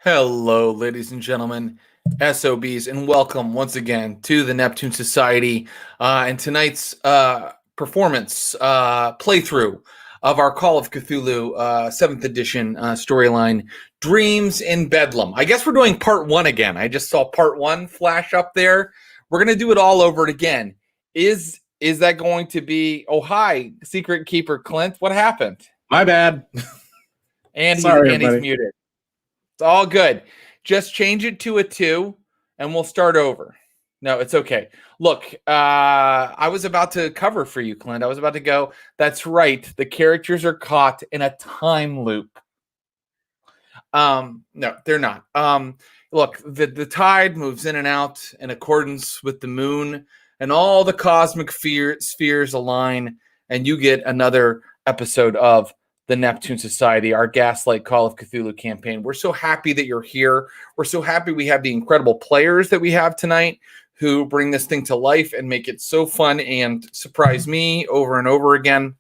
Hello, ladies and gentlemen, SOBs, and welcome once again to the Neptune Society and tonight's performance playthrough of our Call of Cthulhu 7th edition storyline, Dreams in Bedlam. I guess we're doing part 1 again. I just saw part 1 flash up there. We're going to do it all over again. Is that going to be... Oh, hi, Secret Keeper Clint. What happened? My bad. And Sorry, he's muted. It's all good. Just change it to a 2 and we'll start over. No, it's okay. Look, I was about to cover for you, Clint. I was about to go, that's right. The characters are caught in a time loop. No, they're not. Look, the tide moves in and out in accordance with the moon, and all the cosmic spheres align, and you get another episode of the Neptune Society, our Gaslight Call of Cthulhu campaign. We're so happy that you're here. We're so happy we have the incredible players that we have tonight who bring this thing to life and make it so fun and surprise me over and over again.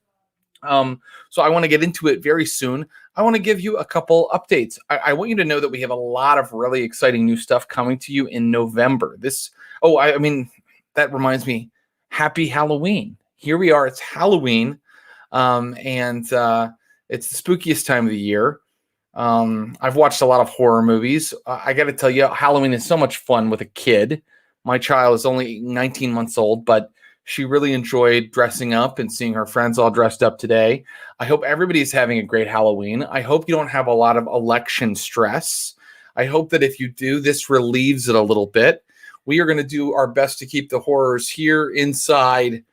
So I want to get into it very soon. I want to give you a couple updates. I want you to know that we have a lot of really exciting new stuff coming to you in November. That reminds me, happy Halloween. Here we are. It's Halloween. And it's the spookiest time of the year. I've watched a lot of horror movies. I got to tell you, Halloween is so much fun with a kid. My child is only 19 months old, but she really enjoyed dressing up and seeing her friends all dressed up today. I hope everybody's having a great Halloween. I hope you don't have a lot of election stress. I hope that if you do, this relieves it a little bit. We are going to do our best to keep the horrors here inside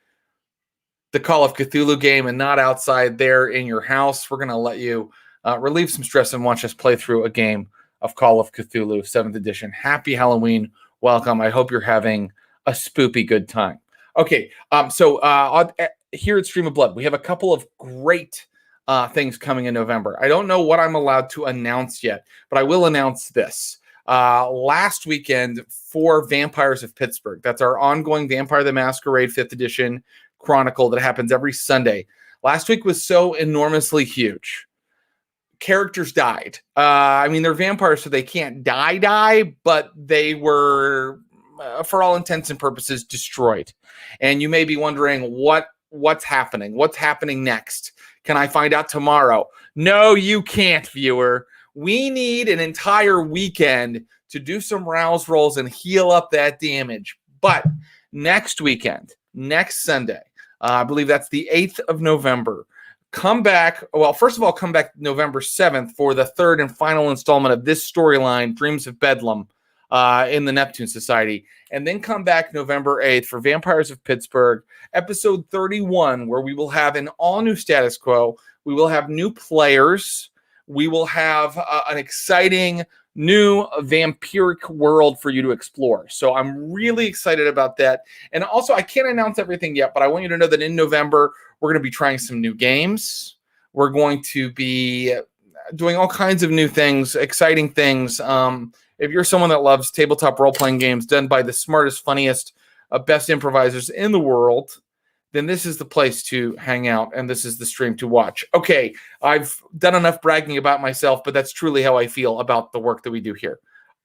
the Call of Cthulhu game and not outside there in your house. We're going to let you relieve some stress and watch us play through a game of Call of Cthulhu 7th edition. Happy Halloween. Welcome. I hope you're having a spoopy good time. Okay, so here at Stream of Blood, we have a couple of great things coming in November. I don't know what I'm allowed to announce yet, but I will announce this. Last weekend for Vampires of Pittsburgh, that's our ongoing Vampire the Masquerade 5th edition Chronicle that happens every Sunday. Last week was so enormously huge. Characters died. They're vampires, so they can't die, but they were, for all intents and purposes, destroyed. And you may be wondering what's happening. What's happening next? Can I find out tomorrow? No, you can't, viewer. We need an entire weekend to do some rouse rolls and heal up that damage. But next weekend, next Sunday, I believe that's the 8th of November. Come back. Well, first of all, come back November 7th for the third and final installment of this storyline, Dreams of Bedlam, in the Neptune Society. And then come back November 8th for Vampires of Pittsburgh, episode 31, where we will have an all-new status quo. We will have new players. We will have an exciting new vampiric world for you to explore. So I'm really excited about that. And also, I can't announce everything yet, but I want you to know that in November, we're going to be trying some new games. We're going to be doing all kinds of new things, exciting things. If you're someone that loves tabletop role-playing games done by the smartest, funniest, best improvisers in the world, then this is the place to hang out, and this is the stream to watch. Okay, I've done enough bragging about myself, but that's truly how I feel about the work that we do here.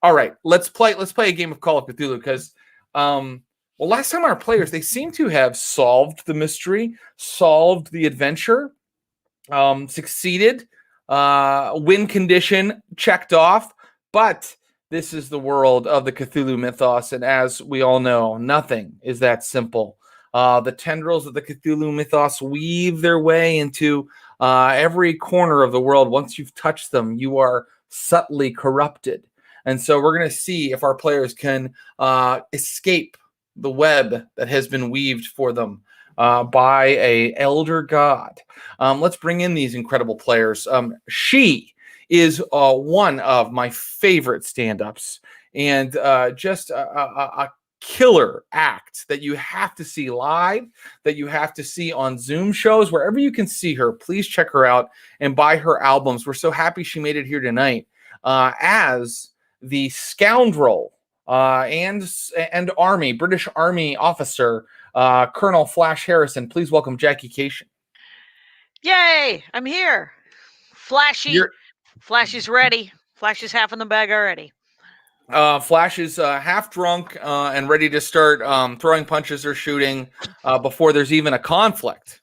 All right, let's play a game of Call of Cthulhu, because, last time our players, they seem to have solved the mystery, solved the adventure, succeeded, win condition checked off, but this is the world of the Cthulhu mythos, and as we all know, nothing is that simple. The tendrils of the Cthulhu mythos weave their way into every corner of the world. Once you've touched them, you are subtly corrupted. And so we're going to see if our players can escape the web that has been weaved for them by a elder god. Let's bring in these incredible players. She is one of my favorite stand-ups, and just a killer act that you have to see live, that you have to see on Zoom shows, wherever you can see her. Please check her out and buy her albums. We're so happy she made it here tonight as the scoundrel and British Army officer, Colonel Flash Harrison. Please welcome Jackie Kashian. Yay! I'm here. Flashy's ready. Flash is half in the bag already. Flash is half drunk and ready to start throwing punches or shooting before there's even a conflict.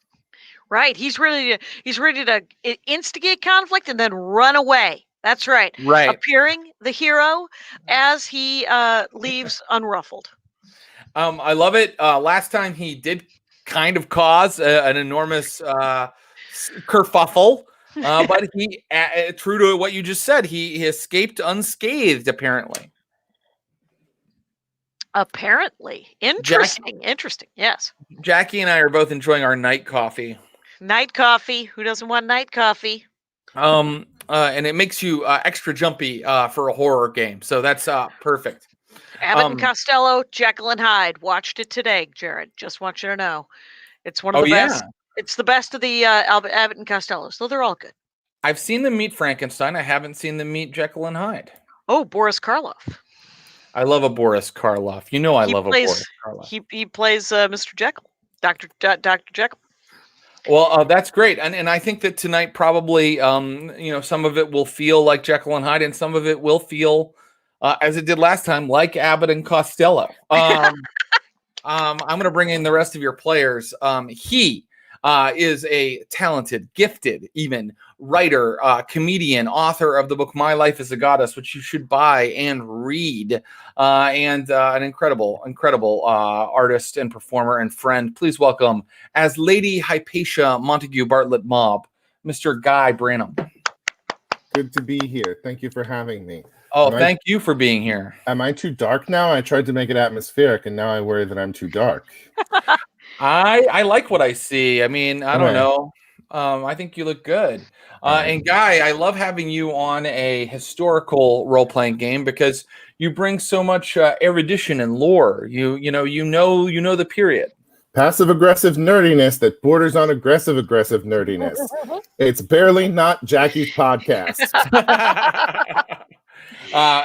Right. He's ready to instigate conflict and then run away. That's right. Right. Appearing the hero as he leaves unruffled. I love it. Last time he did kind of cause an enormous kerfuffle, but he, true to what you just said, he escaped unscathed, apparently. Apparently. Interesting. Yes. Jackie and I are both enjoying our night coffee. Night coffee. Who doesn't want night coffee? And it makes you extra jumpy for a horror game. So that's perfect. Abbott and Costello, Jekyll and Hyde. Watched it today, Jared. Just want you to know. It's one of the best. It's the best of the Abbott and Costello. So they're all good. I've seen them meet Frankenstein. I haven't seen them meet Jekyll and Hyde. Oh, Boris Karloff. I love a Boris Karloff. You know I love a Boris Karloff. He plays Mr. Jekyll, Dr. Jekyll. Well, that's great, and I think that tonight probably, some of it will feel like Jekyll and Hyde, and some of it will feel, as it did last time, like Abbott and Costello. I'm going to bring in the rest of your players. He is a talented, gifted, even writer, comedian, author of the book My Life as a Goddess, which you should buy and read, and an incredible artist and performer and friend. Please welcome, as Lady Hypatia Montague Bartlett Mob, Mr. Guy Branum. Good to be here. Thank you for having me. Oh, thank you for being here. Am I too dark now? I tried to make it atmospheric, and now I worry that I'm too dark. I like what I see. I mean, I don't know. I think you look good. And Guy, I love having you on a historical role-playing game because you bring so much erudition and lore. You know the period. Passive-aggressive nerdiness that borders on aggressive nerdiness. It's barely not Jackie's podcast.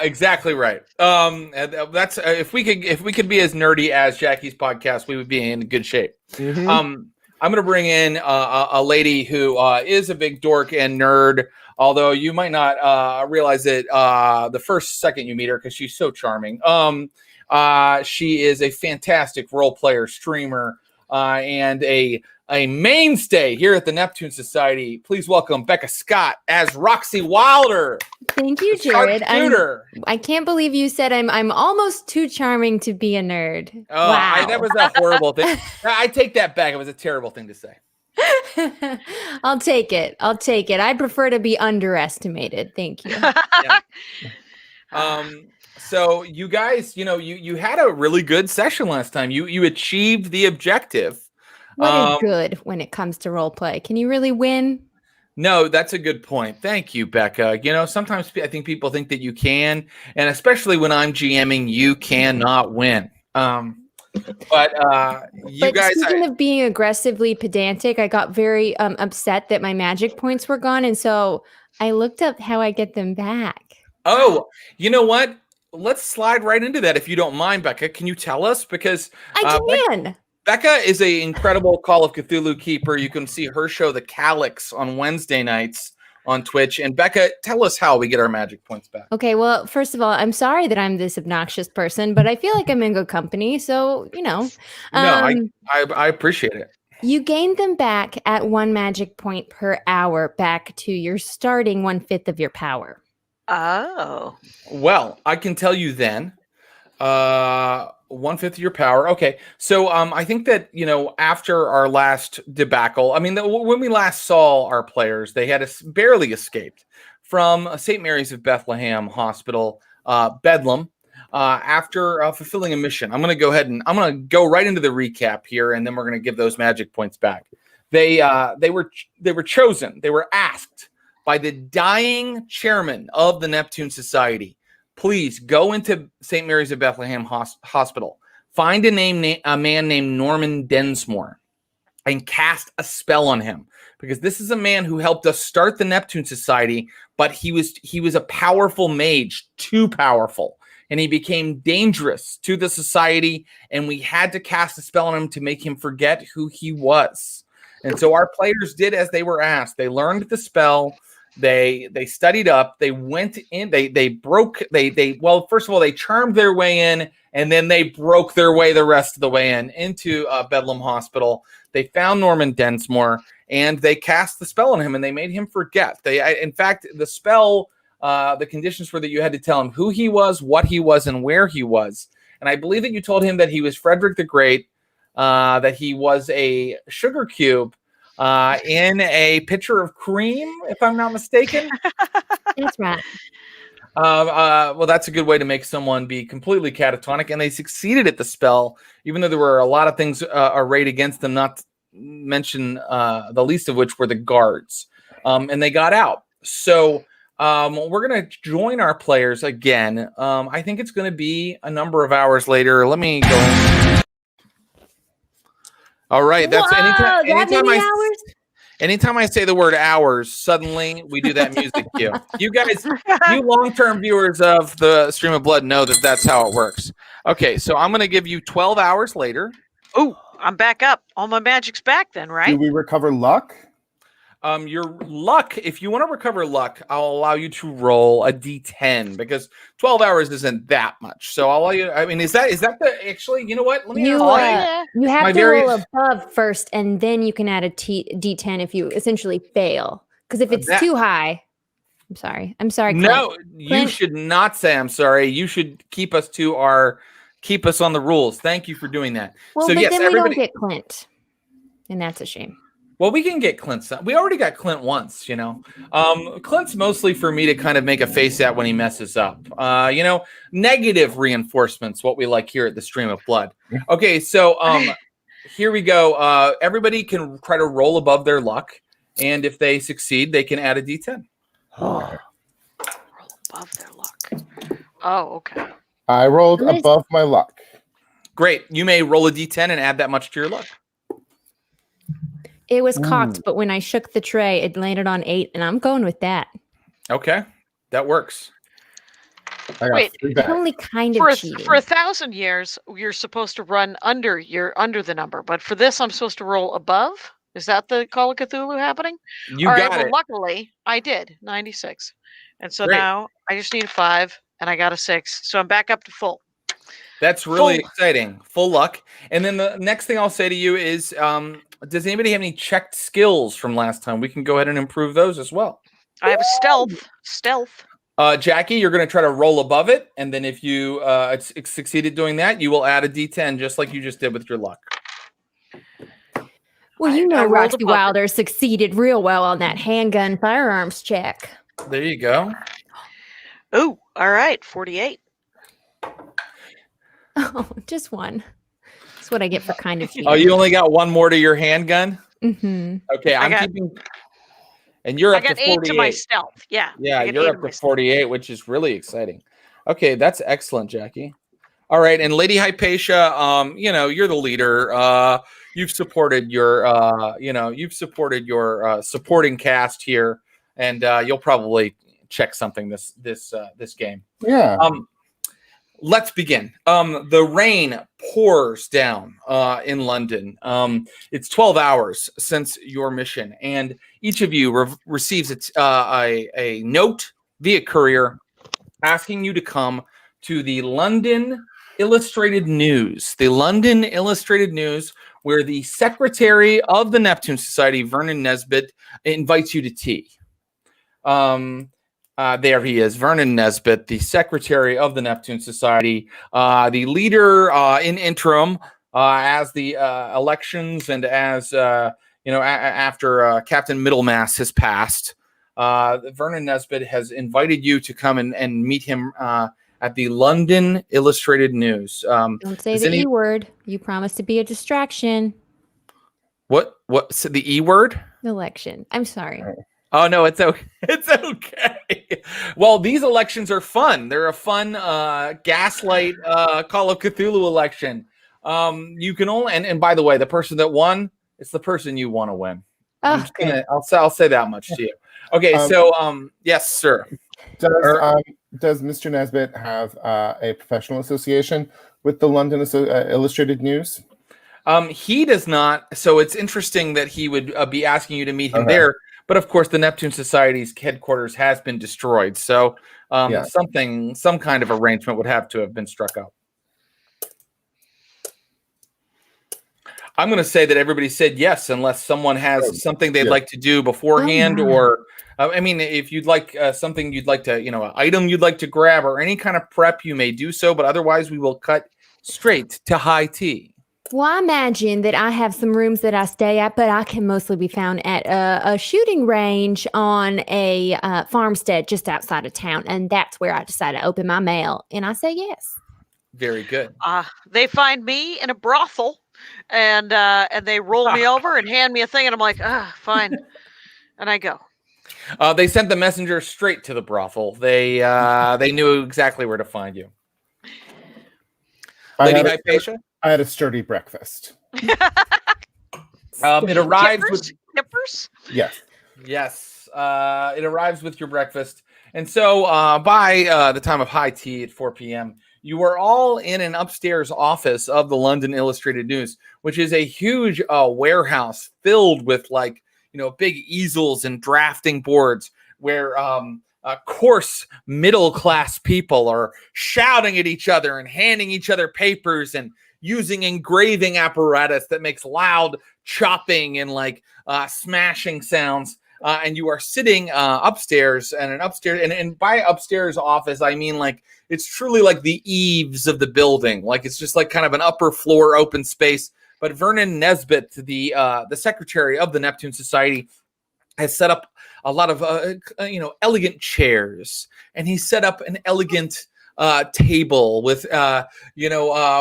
Exactly right. That's if we could be as nerdy as Jackie's podcast, we would be in good shape. Mm-hmm. I'm going to bring in a lady who is a big dork and nerd, although you might not realize it the first second you meet her because she's so charming. She is a fantastic role player, streamer, and a mainstay here at the Neptune Society. Please welcome Becca Scott as Roxy Wilder. Thank you, Jared. I can't believe you said I'm almost too charming to be a nerd. Oh, wow. That was a horrible thing. I take that back. It was a terrible thing to say. I'll take it. I prefer to be underestimated. Thank you. Yeah. So you guys, you had a really good session last time. You achieved the objective. What is good when it comes to role play? Can you really win? No, that's a good point. Thank you, Becca. Sometimes I think people think that you can, and especially when I'm GMing, you cannot win. But guys. Speaking of being aggressively pedantic, I got very upset that my magic points were gone, and so I looked up how I get them back. Oh, you know what? Let's slide right into that if you don't mind, Becca. Can you tell us? Because I can. Becca is an incredible Call of Cthulhu keeper. You can see her show, The Calyx, on Wednesday nights on Twitch. And Becca, tell us how we get our magic points back. Okay, well, first of all, I'm sorry that I'm this obnoxious person, but I feel like I'm in good company. So, No, I appreciate it. You gain them back at 1 magic point per hour back to your starting 1/5 of your power. Oh. Well, I can tell you then. 1/5 of your power. Okay. So I think that, after our last debacle, when we last saw our players, they had barely escaped from St. Mary's of Bethlehem Hospital, Bedlam, after fulfilling a mission. I'm going to go ahead and I'm going to go right into the recap here, and then we're going to give those magic points back. They were chosen. They were asked by the dying chairman of the Neptune Society. Please go into St. Mary's of Bethlehem Hospital, find a man named Norman Densmore, and cast a spell on him. Because this is a man who helped us start the Neptune Society, but he was a powerful mage, too powerful, and he became dangerous to the society, and we had to cast a spell on him to make him forget who he was. And so our players did as they were asked. They learned the spell, They studied up. They went in. Well, first of all, they charmed their way in, and then they broke their way the rest of the way into Bedlam Hospital. They found Norman Densmore, and they cast the spell on him, and they made him forget. In fact, the spell, the conditions were that you had to tell him who he was, what he was, and where he was. And I believe that you told him that he was Frederick the Great, that he was a sugar cube, in a pitcher of cream, if I'm not mistaken. That's right. Well, that's a good way to make someone be completely catatonic, and they succeeded at the spell, even though there were a lot of things arrayed against them, not to mention the least of which were the guards. And they got out. So we're going to join our players again. I think it's going to be a number of hours later. Let me go. All right, that's anytime I say the word hours, suddenly we do that music cue. You guys, you long-term viewers of the Stream of Blood know that that's how it works. Okay, so I'm going to give you 12 hours later. Oh, I'm back up. All my magic's back then, right? Do we recover luck? Your luck, if you want to recover luck, I'll allow you to roll a d10 because 12 hours isn't that much. So I'll allow you. I mean, is that the actually? You know what? Let me. You have to roll above first, and then you can add a d10 if you essentially fail. Because if it's too high, I'm sorry. Clint. No, you should not say I'm sorry. You should keep us on the rules. Thank you for doing that. Well, so but yes, then we everybody don't get Clint, and that's a shame. Well, we can get Clint. We already got Clint once, you know. Clint's mostly for me to kind of make a face at when he messes up. Negative reinforcements, what we like here at the Stream of Blood. Okay, so here we go. Everybody can try to roll above their luck, and if they succeed, they can add a d10. Roll above their luck. Oh, okay. I rolled above my luck. Great. You may roll a d10 and add that much to your luck. It was cocked, but when I shook the tray, it landed on 8, and I'm going with that. Okay, that works. Wait, it's only kind of cheating. For 1,000 years, you're supposed to run under the number, but for this, I'm supposed to roll above. Is that the Call of Cthulhu happening? You got it. Luckily, I did 96, and so Great. Now I just need a 5, and I got a 6, so I'm back up to full. That's really exciting. Full luck. And then the next thing I'll say to you is, does anybody have any checked skills from last time? We can go ahead and improve those as well. I have a stealth. Jackie, you're going to try to roll above it, and then if you succeeded doing that, you will add a d10 just like you just did with your luck. Well, Roxy Wilder succeeded real well on that handgun firearms check. There you go. Oh, all right, 48. Oh, just one. That's what I get for kind of cheating. Oh, you only got one more to your handgun? Mm-hmm. Okay, I'm keeping... And you're up to 48. I got 8 to my stealth. Yeah. Yeah, you're up to 48, which is really exciting. Okay, that's excellent, Jackie. All right, and Lady Hypatia, you're the leader. You've supported your supporting cast here, and you'll probably check something this game. Yeah. Let's begin. The rain pours down in London. It's 12 hours since your mission, and each of you receives a note via courier asking you to come to the London Illustrated News. The London Illustrated News, where the secretary of the Neptune Society, Vernon Nesbitt, invites you to tea. There he is, Vernon Nesbitt, the secretary of the Neptune Society, the leader in interim as the elections and as after Captain Middlemass has passed. Vernon Nesbitt has invited you to come and meet him at the London Illustrated News. Don't say the E word. You promised to be a distraction. What? The E word? Election. I'm sorry. Oh no, it's okay. It's okay. Well, these elections are fun. They're a fun gaslight Call of Cthulhu election. You can only and by the way, the person that won, it's the person you want to win. Oh, I'll say that much to you. Okay, yes, sir. Does Mr. Nesbitt have a professional association with the London Illustrated News? He does not. So it's interesting that he would be asking you to meet him there. But of course, the Neptune Society's headquarters has been destroyed. So some kind of arrangement would have to have been struck up. I'm going to say that everybody said yes, unless someone has something they'd like to do beforehand, or I mean, if you'd like something you'd like to, an item you'd like to grab, or any kind of prep, you may do so. But otherwise, we will cut straight to high tea. Well, I imagine that I have some rooms that I stay at, but I can mostly be found at a shooting range on a farmstead just outside of town, and that's where I decide to open my mail, and I say yes. Very good. They find me in a brothel, and they roll me over and hand me a thing, and I'm like, fine, and I go. They sent the messenger straight to the brothel. They knew exactly where to find you. Lady Hypatia? I had a sturdy breakfast. It arrives with Kippers? Yes. Yes. It arrives with your breakfast. And so by the time of high tea at 4 p.m., you are all in an upstairs office of the London Illustrated News, which is a huge warehouse filled with big easels and drafting boards where coarse middle-class people are shouting at each other and handing each other papers and using engraving apparatus that makes loud chopping and smashing sounds. And you are sitting upstairs, and by upstairs office, I mean it's truly like the eaves of the building. It's just kind of an upper floor open space. But Vernon Nesbitt, the secretary of the Neptune Society, has set up a lot of elegant chairs, and he set up an elegant table with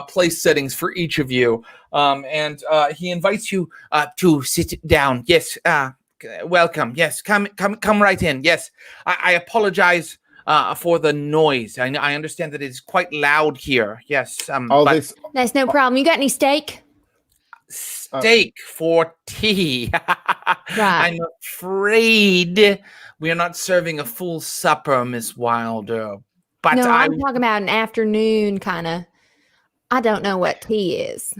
place settings for each of you, and he invites you to sit down. Yes, welcome. Yes, come right in. Yes, I apologize for the noise. I understand that it's quite loud here. Yes, that's no problem. You got any steak? Steak for tea. Right. I'm afraid we are not serving a full supper, Miss Wilder. But no, I'm talking about an afternoon kind of. I don't know what tea is.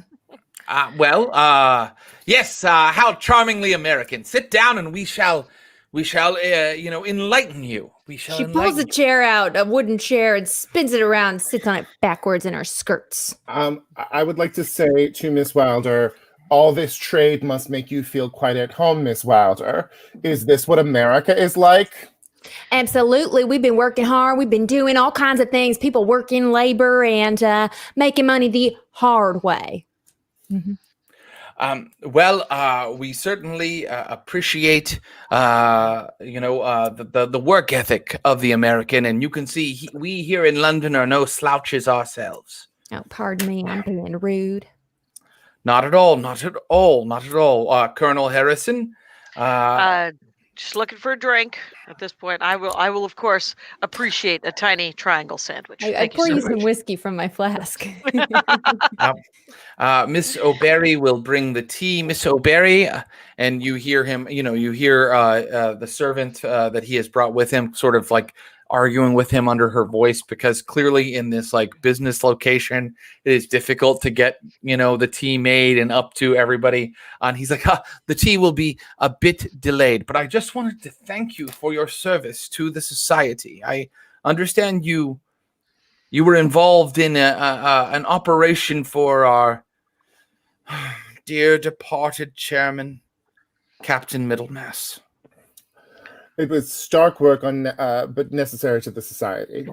Yes. How charmingly American. Sit down, and we shall, enlighten you. She pulls a chair out, a wooden chair, and spins it around, and sits on it backwards in her skirts. I would like to say to Miss Wilder, all this trade must make you feel quite at home, Miss Wilder. Is this what America is like? Absolutely. We've been working hard. We've been doing all kinds of things. People working labor and making money the hard way. Mm-hmm. We certainly appreciate, the work ethic of the American, and you can see we here in London are no slouches ourselves. Oh, pardon me, I'm being rude. Not at all. Not at all. Not at all. Colonel Harrison. Just looking for a drink at this point. I will of course appreciate a tiny triangle sandwich. I pour you some whiskey from my flask. Miss O'Berry will bring the tea. Miss O'Berry, and you hear him. You hear the servant that he has brought with him, sort of arguing with him under her voice, because clearly in this business location, it is difficult to get, the tea made and up to everybody. And he's like, the tea will be a bit delayed, but I just wanted to thank you for your service to the society. I understand you were involved in an operation for our dear departed chairman, Captain Middlemass. It was stark work but necessary to the society.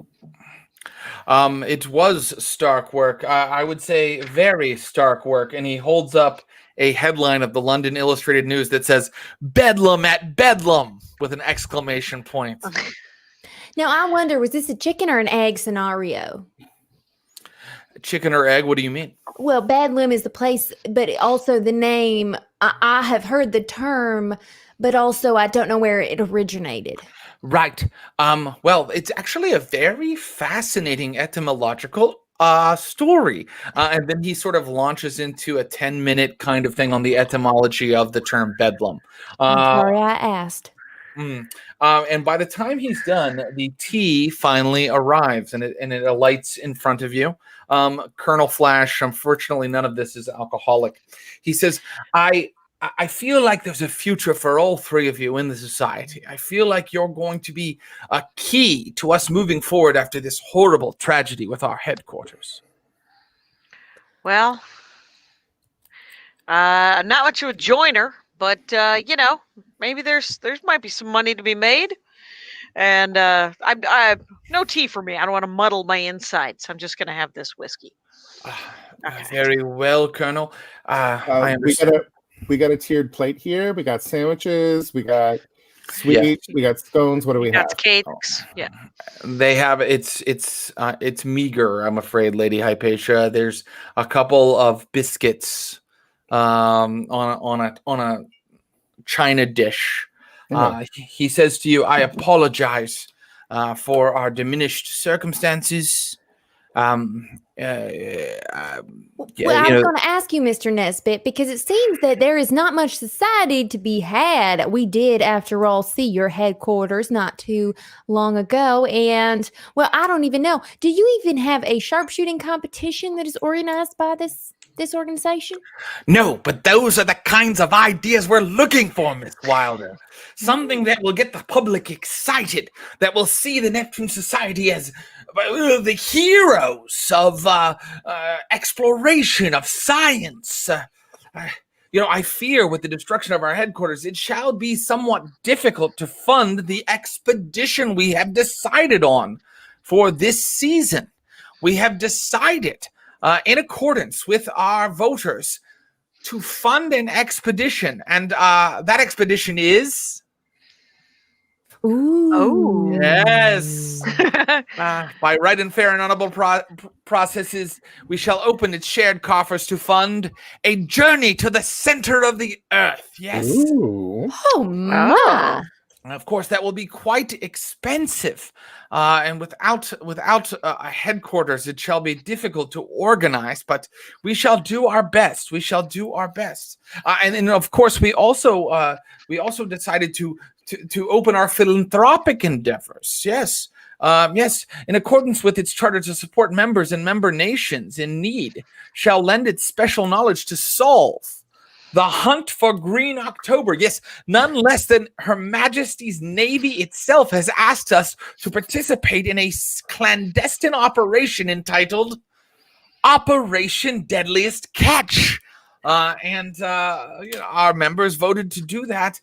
It was stark work. I would say very stark work. And he holds up a headline of the London Illustrated News that says, "Bedlam at Bedlam," with an exclamation point. Now, I wonder, was this a chicken or an egg scenario? Chicken or egg? What do you mean? Well, Bedlam is the place, but also the name. I have heard the term, but also I don't know where it originated. Right. Well, it's actually a very fascinating etymological story. And then he sort of launches into a 10-minute kind of thing on the etymology of the term bedlam. I'm sorry I asked. And by the time he's done, the tea finally arrives and it alights in front of you. Colonel Flash, unfortunately, none of this is alcoholic. He says, I I feel like there's a future for all three of you in the society. I feel like you're going to be a key to us moving forward after this horrible tragedy with our headquarters. Well, not much of a joiner, but maybe there's might be some money to be made. And I no tea for me. I don't want to muddle my insides. I'm just going to have this whiskey. Okay. Very well, Colonel. I understand. We got a tiered plate here. We got sandwiches. We got sweets. We got scones. What do we have? Got cakes. Yeah. They have it's meager, I'm afraid, Lady Hypatia. There's a couple of biscuits on a china dish. He says to you, "I apologize for our diminished circumstances." I was going to ask you, Mr. Nesbitt, because it seems that there is not much society to be had. We did, after all, see your headquarters not too long ago. And, well, I don't even know. Do you even have a sharpshooting competition that is organized by this organization? No, but those are the kinds of ideas we're looking for, Miss Wilder. Something that will get the public excited, that will see the Neptune Society as the heroes of exploration, of science. I fear with the destruction of our headquarters, it shall be somewhat difficult to fund the expedition we have decided on for this season. We have decided, in accordance with our voters, to fund an expedition, and that expedition is... Ooh. Oh. Yes. By right and fair and honorable processes, we shall open its shared coffers to fund a journey to the center of the earth. Yes. Ooh. Oh, my. And of course, that will be quite expensive. And without a headquarters, it shall be difficult to organize, but we shall do our best. We shall do our best. And of course, we also decided to open our philanthropic endeavors. Yes. Yes, in accordance with its charter to support members and member nations in need, shall lend its special knowledge to solve the hunt for Green October. Yes, none less than Her Majesty's Navy itself has asked us to participate in a clandestine operation entitled Operation Deadliest Catch. And our members voted to do that.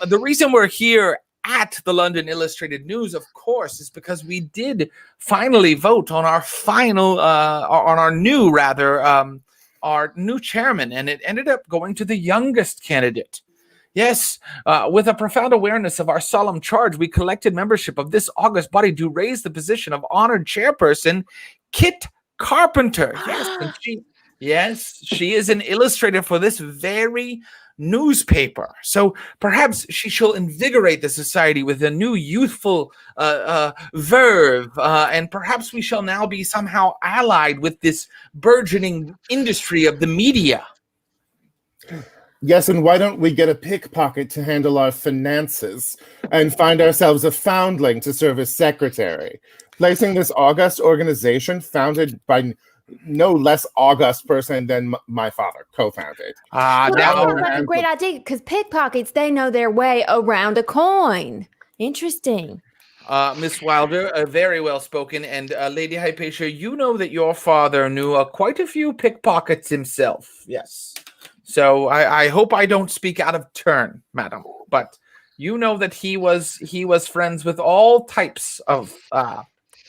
The reason we're here at the London Illustrated News, of course, is because we did finally vote on our our new chairman, and it ended up going to the youngest candidate. Yes, with a profound awareness of our solemn charge, we collected membership of this august body to raise the position of honored chairperson, Kit Carpenter. Yes, she is an illustrator for this very newspaper. So perhaps she shall invigorate the society with a new youthful verve, and perhaps we shall now be somehow allied with this burgeoning industry of the media. Yes, and why don't we get a pickpocket to handle our finances and find ourselves a foundling to serve as secretary, placing this august organization founded by no less august person than my father co-founded. That sounds like a great idea, because pickpockets, they know their way around a coin. Interesting. Miss Wilder, very well spoken. And Lady Hypatia, you know that your father knew quite a few pickpockets himself. Yes. So I hope I don't speak out of turn, madam. But you know that he was friends with all types of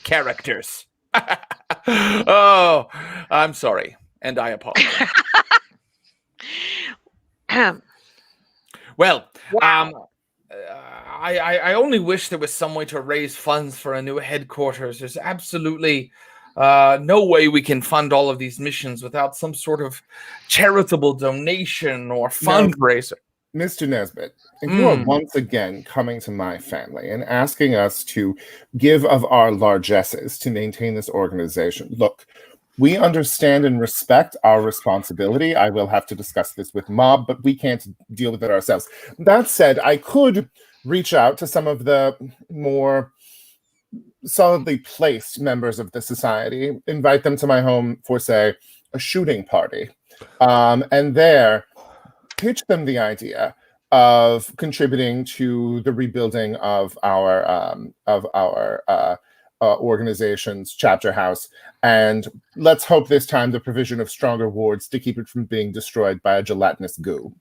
characters. Oh, I'm sorry, and I apologize. Well, wow. I only wish there was some way to raise funds for a new headquarters. There's absolutely no way we can fund all of these missions without some sort of charitable donation or fundraiser. Mr. Nesbitt, if you are once again coming to my family and asking us to give of our largesses to maintain this organization, look, we understand and respect our responsibility. I will have to discuss this with Mob, but we can't deal with it ourselves. That said, I could reach out to some of the more solidly placed members of the society, invite them to my home for, say, a shooting party. And there, pitch them the idea of contributing to the rebuilding of our organization's chapter house. And let's hope this time the provision of stronger wards to keep it from being destroyed by a gelatinous goo.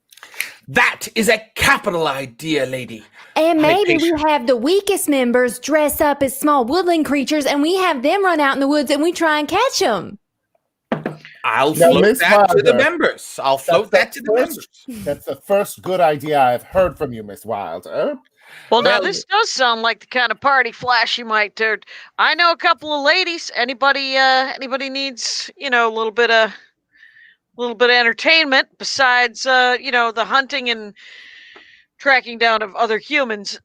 That is a capital idea, lady. And maybe we have the weakest members dress up as small woodland creatures and we have them run out in the woods and we try and catch them. I'll float that to the members. That's the first good idea I've heard from you, Miss Wilder. Well, now this does sound like the kind of party flash you might do. I know a couple of ladies. Anybody needs, a little bit of entertainment besides, the hunting and tracking down of other humans.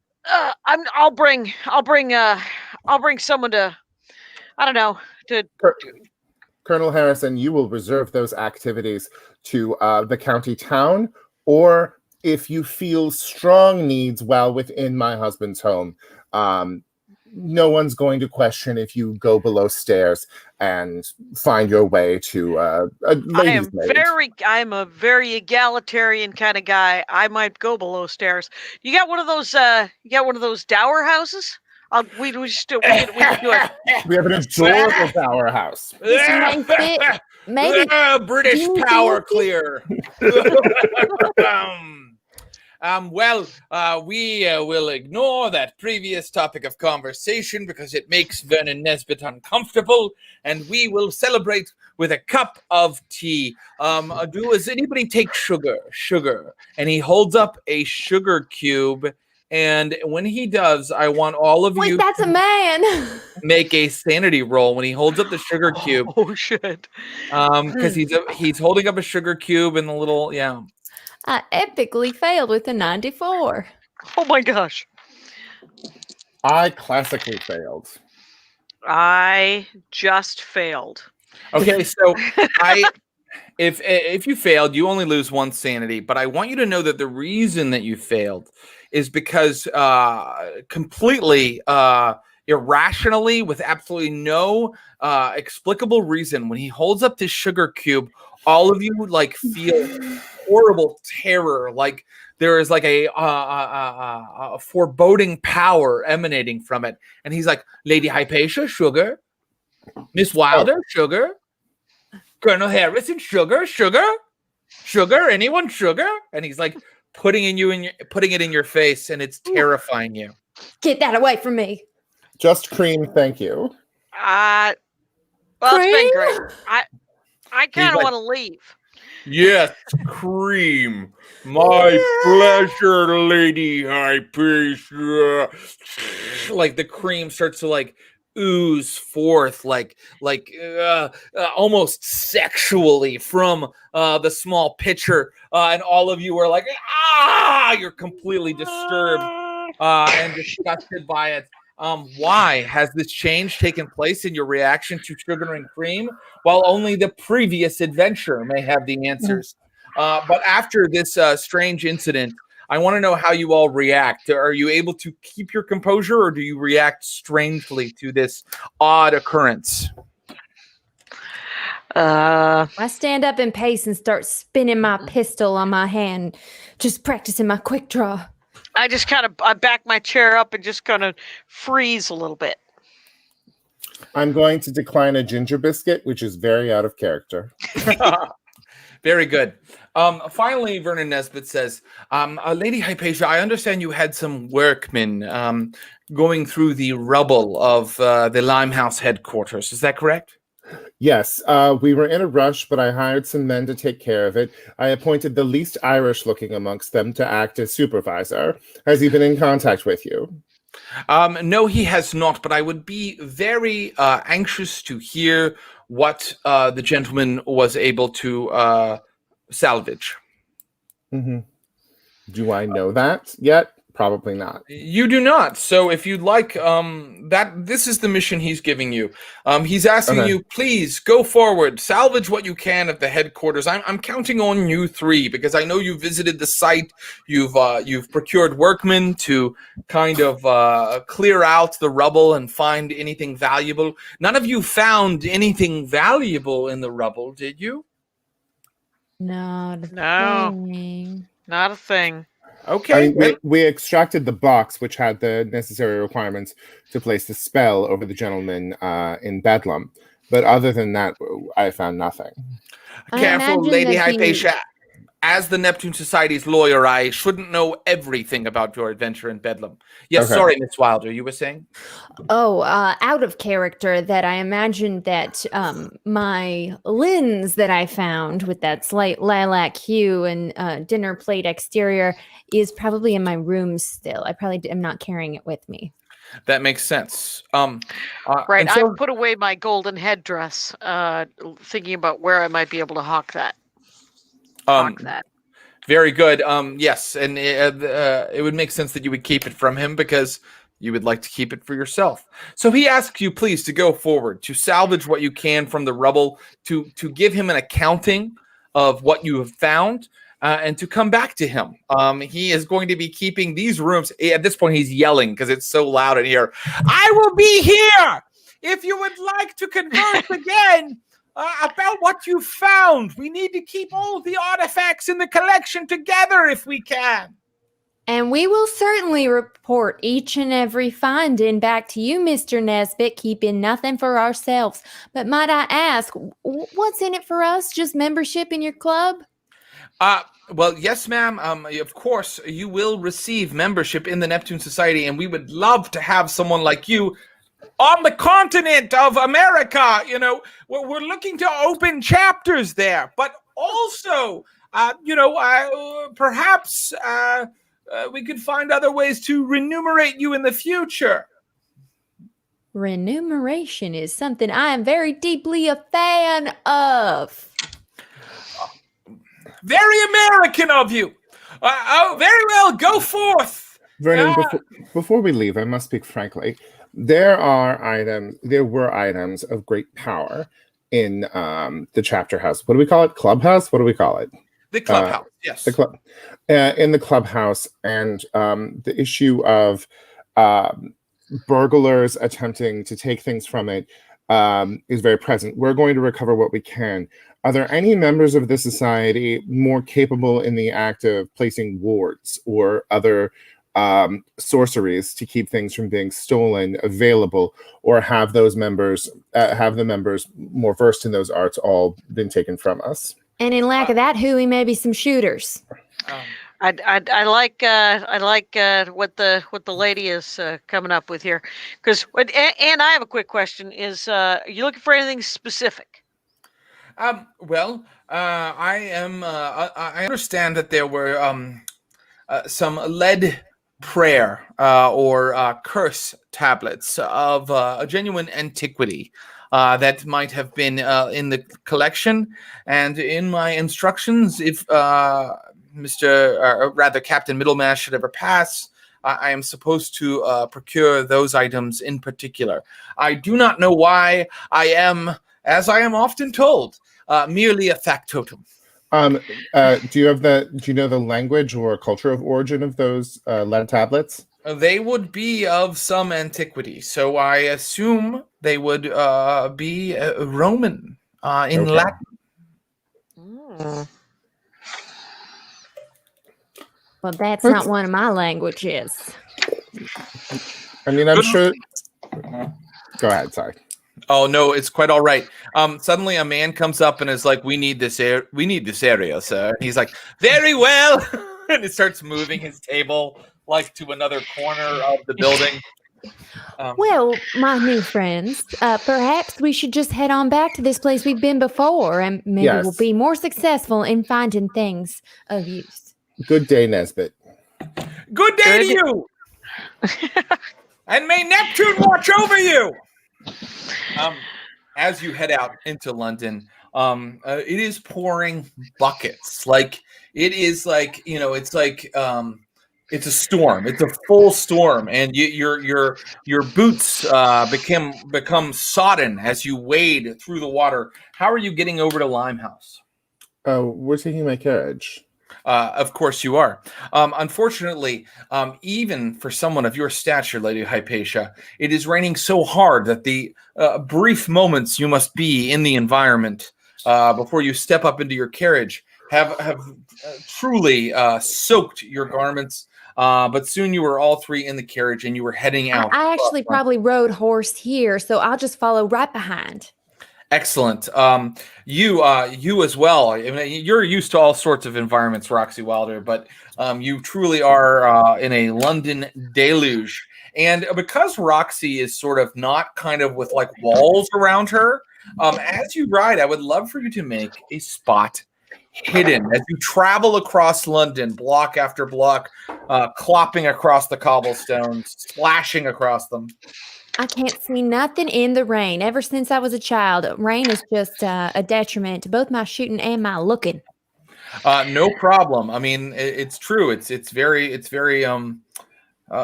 I'll bring someone to, I don't know, Colonel Harrison, you will reserve those activities to the county town, or if you feel strong needs while within my husband's home. No one's going to question if you go below stairs and find your way to a lady's maid. I'm a very egalitarian kind of guy. I might go below stairs. You got one of those dower houses? We could do it. We have an adorable dower house. Maybe British power clear. We will ignore that previous topic of conversation because it makes Vernon Nesbitt uncomfortable, and we will celebrate with a cup of tea. Does anybody take sugar? Sugar. And he holds up a sugar cube, and when he does, I want all of you that's a man. Make a sanity roll when he holds up the sugar cube. Oh, shit. Because he's holding up a sugar cube and the little, I epically failed with a 94. Oh my gosh. I classically failed. I just failed. Okay, so if you failed, you only lose one sanity, but I want you to know that the reason that you failed is because completely irrationally, with absolutely no explicable reason, when he holds up this sugar cube, all of you feel horrible terror, like there is a foreboding power emanating from it, and he's like, Lady Hypatia, sugar. Miss Wilder, sugar. Colonel Harrison, sugar. Anyone, sugar? And he's like putting it in your face, and it's terrifying you. Get that away from me. Just cream, thank you. Well, it's been great. I kind of want to leave. Yes, cream. My pleasure, Lady Hypatia. Like the cream starts to ooze forth almost sexually from the small pitcher, and all of you are like, you're completely disturbed and disgusted by it. Why has this change taken place in your reaction to sugar and cream? While only the previous adventure may have the answers. But after this strange incident, I want to know how you all react. Are you able to keep your composure, or do you react strangely to this odd occurrence? I stand up and pace and start spinning my pistol on my hand, just practicing my quick draw. I just I back my chair up and just kind of freeze a little bit. I'm going to decline a ginger biscuit, which is very out of character. Very good. Finally, Vernon Nesbitt says, Lady Hypatia, I understand you had some workmen going through the rubble of the Limehouse headquarters. Is that correct? Yes, we were in a rush, but I hired some men to take care of it. I appointed the least Irish-looking amongst them to act as supervisor. Has he been in contact with you? No, he has not, but I would be very anxious to hear what the gentleman was able to salvage. Mm-hmm. Do I know that yet? Probably not. You do not. So if you'd like, this is the mission he's giving you. He's asking you, please go forward, salvage what you can at the headquarters. I'm counting on you three because I know you visited the site. You've procured workmen to kind of clear out the rubble and find anything valuable. None of you found anything valuable in the rubble, did you? Not a No. thing. Not a thing. Okay. I mean, we extracted the box, which had the necessary requirements to place the spell over the gentleman in Bedlam. But other than that, I found nothing. I Careful, imagine Lady that the- Hypatia. As the Neptune Society's lawyer, I shouldn't know everything about your adventure in Bedlam. Yes, Okay. sorry, Miss Wilder, you were saying? out of character, that I imagine that my lens that I found with that slight lilac hue and dinner plate exterior is probably in my room still. I probably am not carrying it with me. That makes sense. Right. and so- I put away my golden headdress, thinking about where I might be able to hawk that. Very good. Yes, and it would make sense that you would keep it from him because you would like to keep it for yourself. So he asks you, please, to go forward, to salvage what you can from the rubble, to give him an accounting of what you have found, and to come back to him. He is going to be keeping these rooms. At this point, he's yelling because it's so loud in here. I will be here if you would like to converse again. About what you found. We need to keep all the artifacts in the collection together if we can. And we will certainly report each and every finding back to you, Mr. Nesbitt, keeping nothing for ourselves. But might I ask, what's in it for us? Just membership in your club? Well, yes, ma'am. Of course, you will receive membership in the Neptune Society, and we would love to have someone like you on the continent of America. You know, we're looking to open chapters there, but also, perhaps we could find other ways to remunerate you in the future. Remuneration is something I am very deeply a fan of. Very American of you. Very well. Go forth. Vernon, before we leave, I must speak frankly. There were items of great power in the chapter house. What do we call it? Clubhouse? What do we call it? The clubhouse, yes. The club, in the clubhouse, and the issue of burglars attempting to take things from it is very present. We're going to recover what we can. Are there any members of the society more capable in the act of placing wards or other sorceries to keep things from being stolen available, or have those members have the members more versed in those arts all been taken from us? And in lack of that, Huey, maybe some shooters. I like what the lady is coming up with here, because and I have a quick question: is are you looking for anything specific? Well, I understand that there were some lead prayer or curse tablets of a genuine antiquity that might have been in the collection, and in my instructions, if Captain Middlemash should ever pass, I am supposed to procure those items in particular. I do not know why I am, as I am often told, merely a factotum. Do you know the language or culture of origin of those lead tablets? They would be of some antiquity, so I assume they would be Roman in Latin. Well, that's not one of my languages. I mean, I'm sure. Go ahead. Sorry. Oh no, it's quite all right. Suddenly a man comes up and is like, "We need this area, sir." And he's like, "Very well," and he starts moving his table like to another corner of the building. Well, my new friends, perhaps we should just head on back to this place we've been before, and maybe we'll be more successful in finding things of use. Good day, Nesbitt. Good day to you. And may Neptune watch over you. As you head out into London, it is pouring buckets. Like it is like, you know, it's like it's a storm. It's a full storm, and your boots become sodden as you wade through the water. How are you getting over to Limehouse? We're taking my carriage. Of course you are. Unfortunately, even for someone of your stature, Lady Hypatia, it is raining so hard that the brief moments you must be in the environment before you step up into your carriage have truly soaked your garments. But soon you were all three in the carriage and you were heading out. I actually probably rode horse here, so I'll just follow right behind. Excellent. You as well. I mean, you're used to all sorts of environments, Roxy Wilder, but you truly are in a London deluge. And because Roxy is sort of not kind of with like walls around her, as you ride, I would love for you to make a spot hidden as you travel across London, block after block, clopping across the cobblestones, splashing across them. I can't see nothing in the rain. Ever since I was a child, rain is just a detriment to both my shooting and my looking. No problem. I mean, it's true. It's very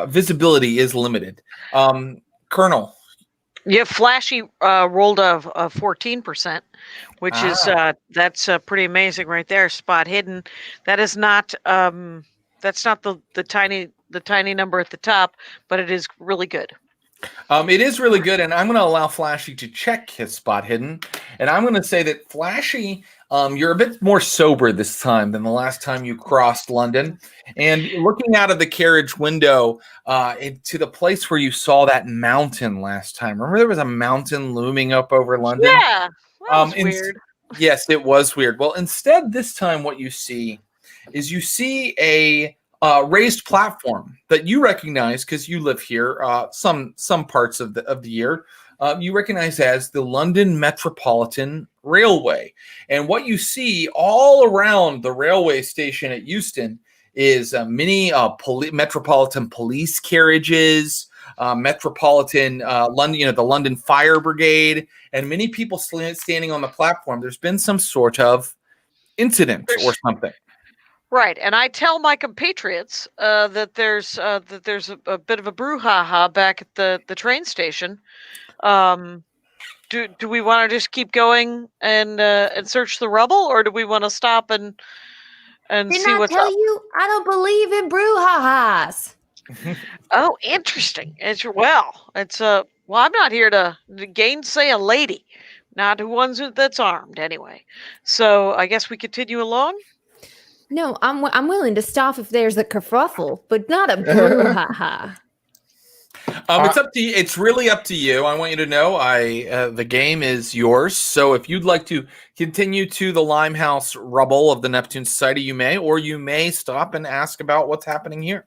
visibility is limited. Colonel. Yeah, Flashy rolled a 14%, which is that's pretty amazing right there. Spot hidden. That is not that's not the tiny number at the top, but it is really good. It is really good, and I'm going to allow Flashy to check his spot hidden, and I'm going to say that Flashy, you're a bit more sober this time than the last time you crossed London, and looking out of the carriage window to the place where you saw that mountain last time. Remember there was a mountain looming up over London? Yeah, that was weird. Yes, it was weird. Well, instead this time what you see is a raised platform that you recognize because you live here some parts of the year. You recognize as the London Metropolitan Railway. And what you see all around the railway station at Euston is many metropolitan police carriages, metropolitan London, the London Fire Brigade, and many people standing on the platform. There's been some sort of incident or something. Right, and I tell my compatriots that there's a bit of a brouhaha back at the train station. Do we want to just keep going and search the rubble, or do we want to stop and see what's up? Didn't I tell you I don't believe in brouhahas? Oh, interesting. Well, I'm not here to gainsay a lady, not one that's armed anyway. So I guess we continue along. No, I'm willing to stop if there's a kerfuffle, but not a brouhaha. It's up to you. It's really up to you. I want you to know the game is yours. So if you'd like to continue to the Limehouse rubble of the Neptune Society, you may, or you may stop and ask about what's happening here.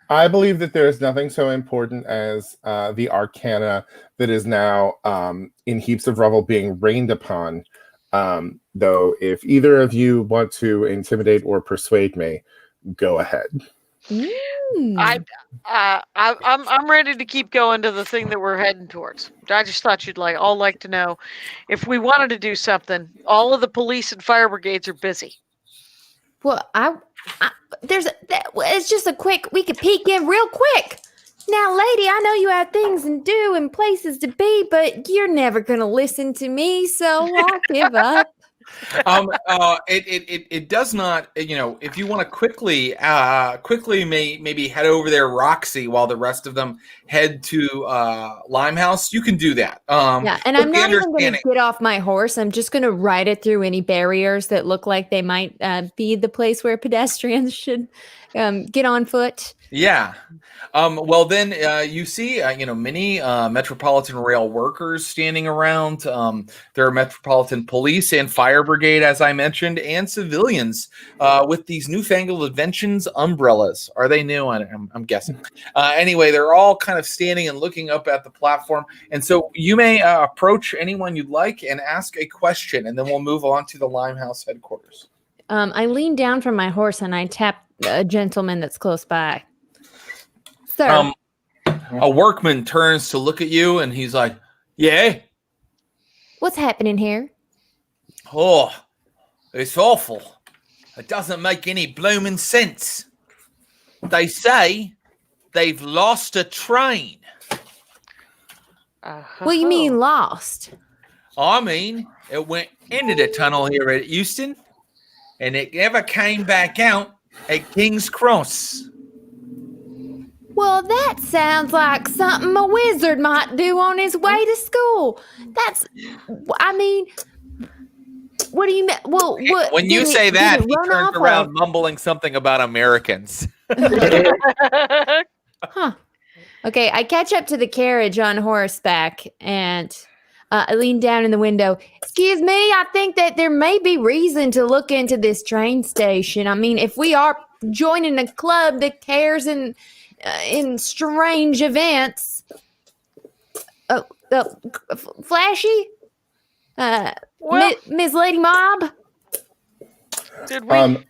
I believe that there is nothing so important as the arcana that is now in heaps of rubble being rained upon. Though, if either of you want to intimidate or persuade me, go ahead. I'm ready to keep going to the thing that we're heading towards. I just thought you'd all like to know if we wanted to do something. All of the police and fire brigades are busy. Well, it's just we could peek in real quick. Now, lady, I know you have things to do and places to be, but you're never going to listen to me, so I'll give up. It does not, if you want to quickly maybe head over there, Roxy, while the rest of them head to Limehouse, you can do that. Yeah, and I'm not even going to get off my horse. I'm just going to ride it through any barriers that look like they might be the place where pedestrians should get on foot. Yeah. Well, then you see, many Metropolitan Rail workers standing around. There are Metropolitan Police and Fire Brigade, as I mentioned, and civilians with these newfangled inventions, umbrellas. Are they new? I'm guessing. Anyway, they're all kind of standing and looking up at the platform. And so you may approach anyone you'd like and ask a question, and then we'll move on to the Limehouse headquarters. I lean down from my horse and I tap a gentleman that's close by. Sir. A workman turns to look at you and he's like, yeah? What's happening here? Oh, it's awful. It doesn't make any blooming sense. They say they've lost a train. What do you mean lost? I mean, it went into the tunnel here at Euston and it never came back out at King's Cross. Well, that sounds like something a wizard might do on his way to school. What do you mean? Well, what When you did say did that, it he run turns off around of? mumbling something about Americans. Huh. Okay, I catch up to the carriage on horseback and I lean down in the window. Excuse me, I think that there may be reason to look into this train station. I mean, if we are joining a club that cares in strange events, Flashy, Well, Miss Lady Mob. did we?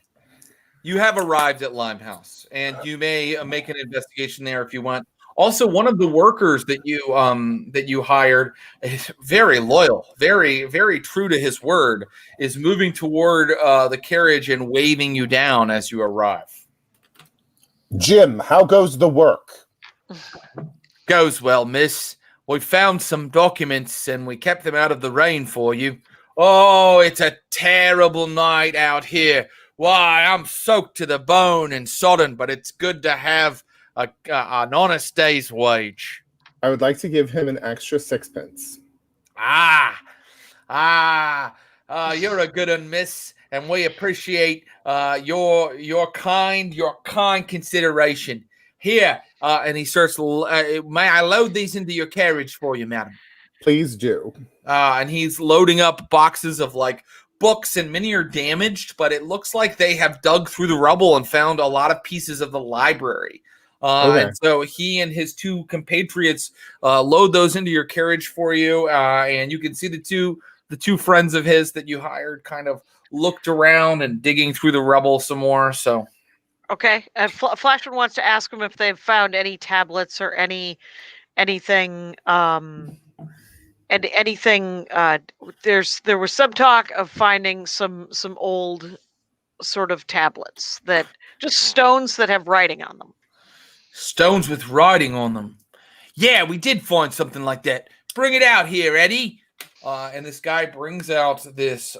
You have arrived at Limehouse, and you may make an investigation there if you want. Also, one of the workers that you hired is very loyal, very true to his word. Is moving toward the carriage and waving you down as you arrive. Jim, how goes the work? Goes well, miss. We found some documents and we kept them out of the rain for you. Oh, it's a terrible night out here. Why, I'm soaked to the bone and sodden, but it's good to have an honest day's wage. I would like to give him an extra 6 pence. You're a good one, miss, and we appreciate your kind consideration. Here, and he starts. May I load these into your carriage for you, madam? Please do. And he's loading up boxes of like books, and many are damaged, but it looks like they have dug through the rubble and found a lot of pieces of the library. And so he and his two compatriots load those into your carriage for you, and you can see the two friends of his that you hired kind of looked around and digging through the rubble some more. So. Okay, and Flashman wants to ask him if they've found any tablets or anything. And anything. There was some talk of finding some old sort of tablets that just stones that have writing on them. Stones with writing on them. Yeah, we did find something like that. Bring it out here, Eddie. And this guy brings out this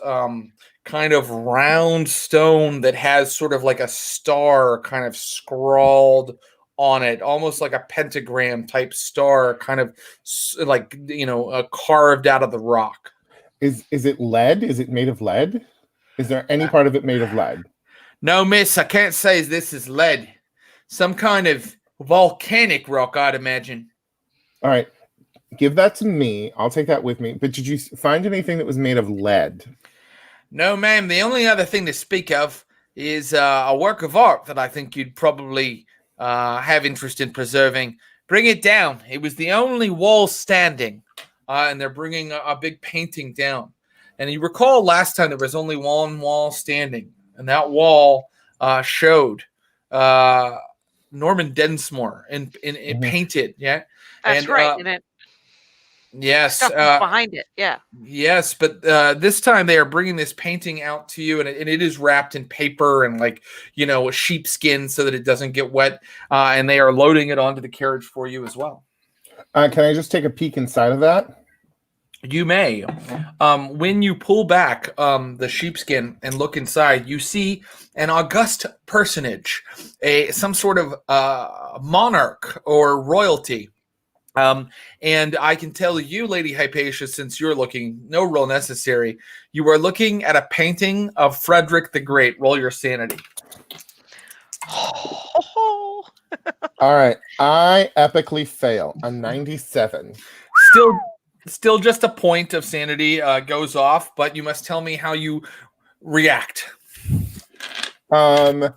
kind of round stone that has sort of like a star kind of scrawled on it, almost like a pentagram type star, kind of like, carved out of the rock. Is it lead? Is it made of lead? Is there any part of it made of lead? No, miss, I can't say this is lead. Some kind of volcanic rock, I'd imagine. All right. Give that to me. I'll take that with me. But did you find anything that was made of lead? No, ma'am. The only other thing to speak of is a work of art that I think you'd probably have interest in preserving. Bring it down. It was the only wall standing, and they're bringing a big painting down. And you recall last time there was only one wall standing, and that wall showed Norman Densmore in painted. Yeah, That's right. And it yes, behind it. Yeah. Yes, but this time they are bringing this painting out to you, and it is wrapped in paper and a sheepskin so that it doesn't get wet, and they are loading it onto the carriage for you as well. Can I just take a peek inside of that? You may. When you pull back the sheepskin and look inside, you see an august personage, some sort of monarch or royalty. And I can tell you, Lady Hypatia, since you're looking, no roll necessary, you are looking at a painting of Frederick the Great. Roll your sanity. Oh. All right. I epically fail. A 97. Still just a point of sanity goes off, but you must tell me how you react. I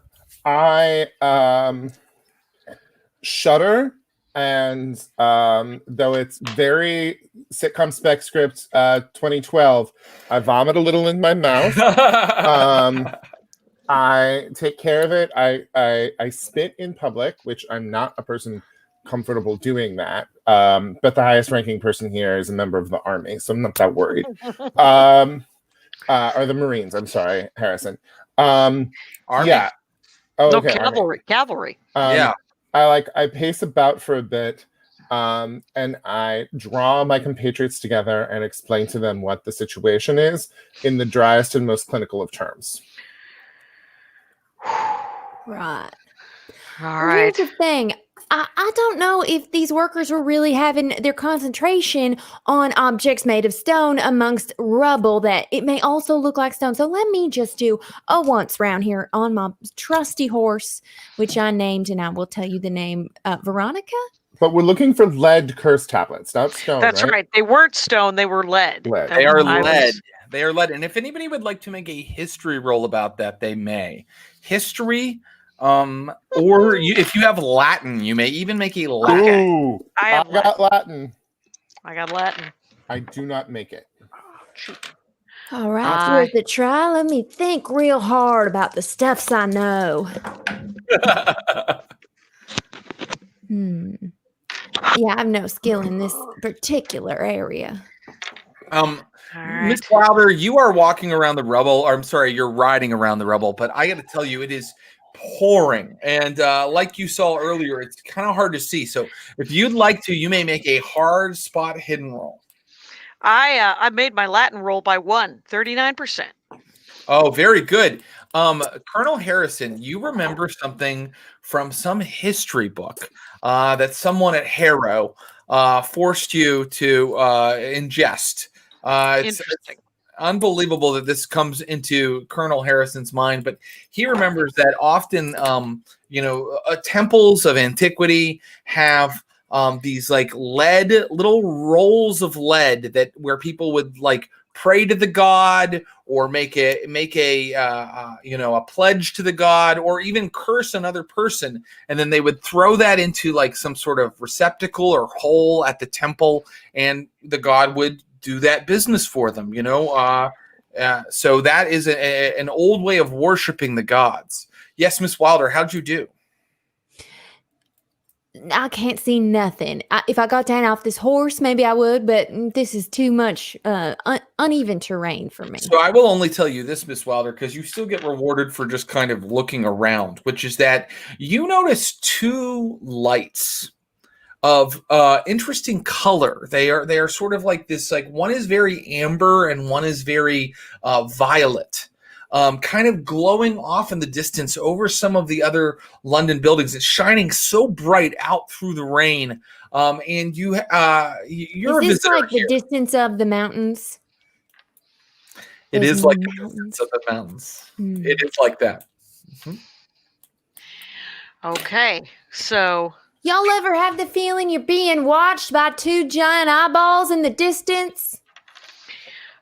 shudder. And though it's very sitcom spec script 2012, I vomit a little in my mouth. I take care of it. I spit in public, which I'm not a person comfortable doing that. But the highest ranking person here is a member of the army, so I'm not that worried. Or the Marines. I'm sorry, Harrison. Army. Yeah. Oh, no, okay, cavalry. Yeah. I pace about for a bit, and I draw my compatriots together and explain to them what the situation is in the driest and most clinical of terms. Right. All right. Here's the thing. I don't know if these workers were really having their concentration on objects made of stone amongst rubble that it may also look like stone. So let me just do a once round here on my trusty horse, which I named, and I will tell you the name, Veronica. But we're looking for lead curse tablets, not stone, That's right. They weren't stone. They were lead. Lead. They are I lead. was- They are lead. And if anybody would like to make a history roll about that, they may. History, if you have Latin, you may even make a Latin. Okay. Ooh, I I have got Latin. I got Latin. I do not make it. All right, worth a try. Let me think real hard about the stuffs I know. Yeah, I have no skill in this particular area. All right. Miss Wilder, you are walking around the rubble. Or, I'm sorry, you're riding around the rubble, but I got to tell you, it is pouring. And like you saw earlier, it's kind of hard to see. So if you'd like to, you may make a hard spot hidden roll. I made my Latin roll by 39%. Oh, very good. Colonel Harrison, you remember something from some history book that someone at Harrow forced you to ingest. It's unbelievable that this comes into Colonel Harrison's mind, but he remembers that often, temples of antiquity have these like little rolls of lead where people would like pray to the god or make a pledge to the god or even curse another person, and then they would throw that into like some sort of receptacle or hole at the temple, and the god would do that business for them. So that is an old way of worshiping the gods. Yes, Miss Wilder, how'd you do? I can't see nothing. If I got down off this horse, maybe I would, but this is too much uneven terrain for me. So I will only tell you this, Miss Wilder, because you still get rewarded for just kind of looking around, which is that you notice two lights of interesting color. They are sort of like this, like one is very amber and one is very violet. Kind of glowing off in the distance over some of the other London buildings. It's shining so bright out through the rain. And you're is this like the distance of the mountains? It is like the distance of the mountains. It is like that. Mm-hmm. Okay, so y'all ever have the feeling you're being watched by two giant eyeballs in the distance?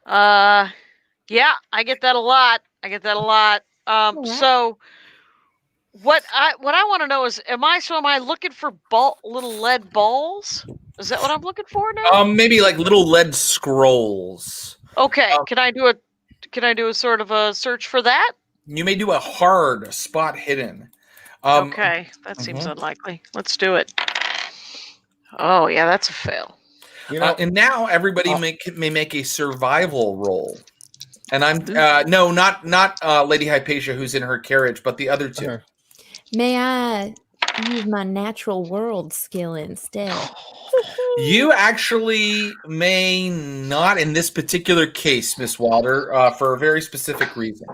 yeah, I get that a lot. So what I want to know is, am I looking for little lead balls? Is that what I'm looking for now? Maybe like little lead scrolls. Okay, can I do a sort of a search for that? You may do a hard spot hidden. Okay, that seems unlikely. Let's do it. Oh yeah, that's a fail. And now everybody may make a survival roll. And I'm not Lady Hypatia, who's in her carriage, but the other two. Okay. May I use my natural world skill instead? You actually may not in this particular case, Miss Wilder, for a very specific reason.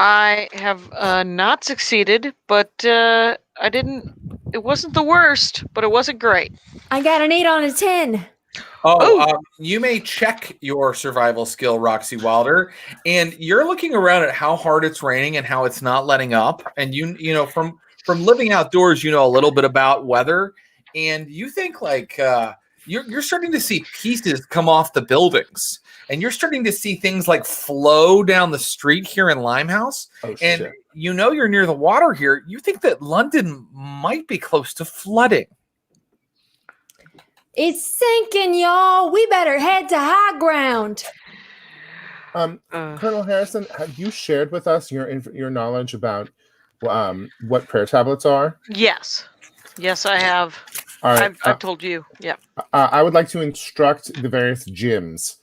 I have not succeeded, but I didn't. It wasn't the worst, but it wasn't great. I got an 8 on a 10. You may check your survival skill, Roxy Wilder, and you're looking around at how hard it's raining and how it's not letting up. And you know from living outdoors, you know a little bit about weather, and you think like you're starting to see pieces come off the buildings, and you're starting to see things like flow down the street here in Limehouse. And shit. you know you're near the water here. You think that London might be close to flooding. It's sinking, y'all. We better head to high ground. Colonel Harrison, have you shared with us your knowledge about what prayer tablets are? Yes, I have. All right. I've told you. Yeah. I would like to instruct the various gyms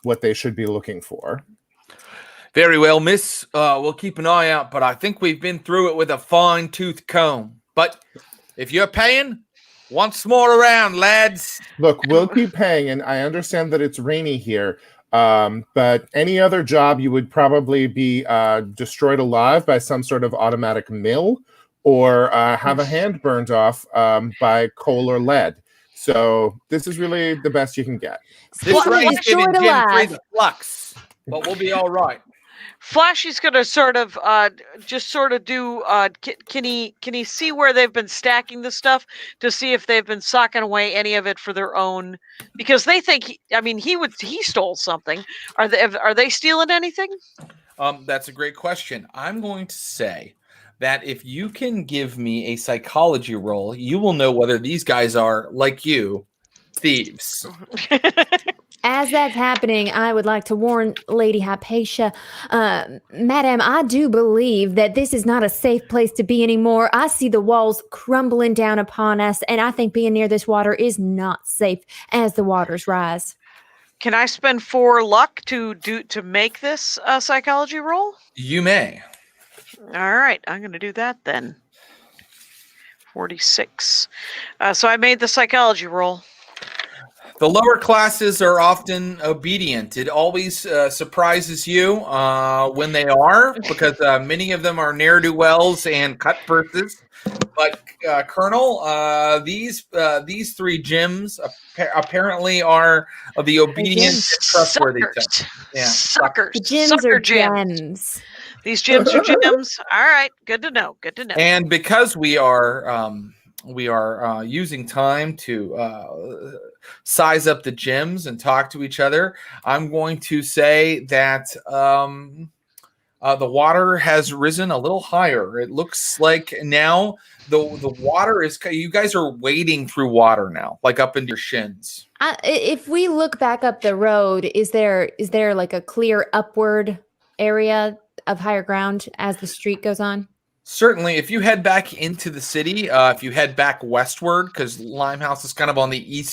what they should be looking for. Very well, miss. We'll keep an eye out, but I think we've been through it with a fine-tooth comb. But if you're paying, once more around, lads. Look, we'll keep paying, and I understand that it's rainy here, but any other job you would probably be destroyed alive by some sort of automatic mill or have a hand burned off by coal or lead. So this is really the best you can get. This Speaking of train's giving destroyed Jim 3 alive, the flux, but we'll be all right. Flashy's gonna sort of just sort of do can he see where they've been stacking the stuff to see if they've been socking away any of it for their own, because they think he stole something. Are they stealing anything? That's a great question. I'm going to say that if you can give me a psychology roll, you will know whether these guys are, like you, thieves. as that's happening, I would like to warn Lady Hypatia, Madam, I do believe that this is not a safe place to be anymore. I see the walls crumbling down upon us, and I think being near this water is not safe as the waters rise. Can I spend 4 luck to make this psychology roll? You may. All right, I'm going to do that then. 46. So I made the psychology roll. The lower classes are often obedient. It always surprises you when they are, because many of them are ne'er-do-wells and cut purses. But Colonel, these 3 gems apparently are of the obedient and trustworthy type. Yeah, Suckers. The gems Sucker are gems. gems. These gems are gems. All right, good to know. Good to know. And because we are using time to size up the gems and talk to each other, I'm going to say that the water has risen a little higher. It looks like now the water is. You guys are wading through water now, like up into your shins. If we look back up the road, is there like a clear upward area of higher ground as the street goes on? Certainly, if you head back into the city, if you head back westward, because Limehouse is kind of on the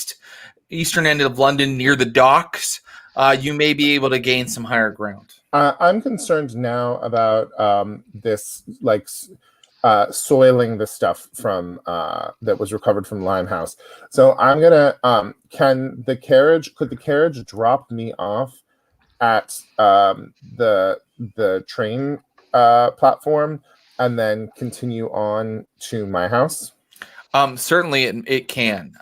eastern end of London near the docks, you may be able to gain some higher ground. I'm concerned now about this, like soiling the stuff from that was recovered from Limehouse. So I'm gonna. Could the carriage drop me off at the train platform and then continue on to my house? Certainly, it can.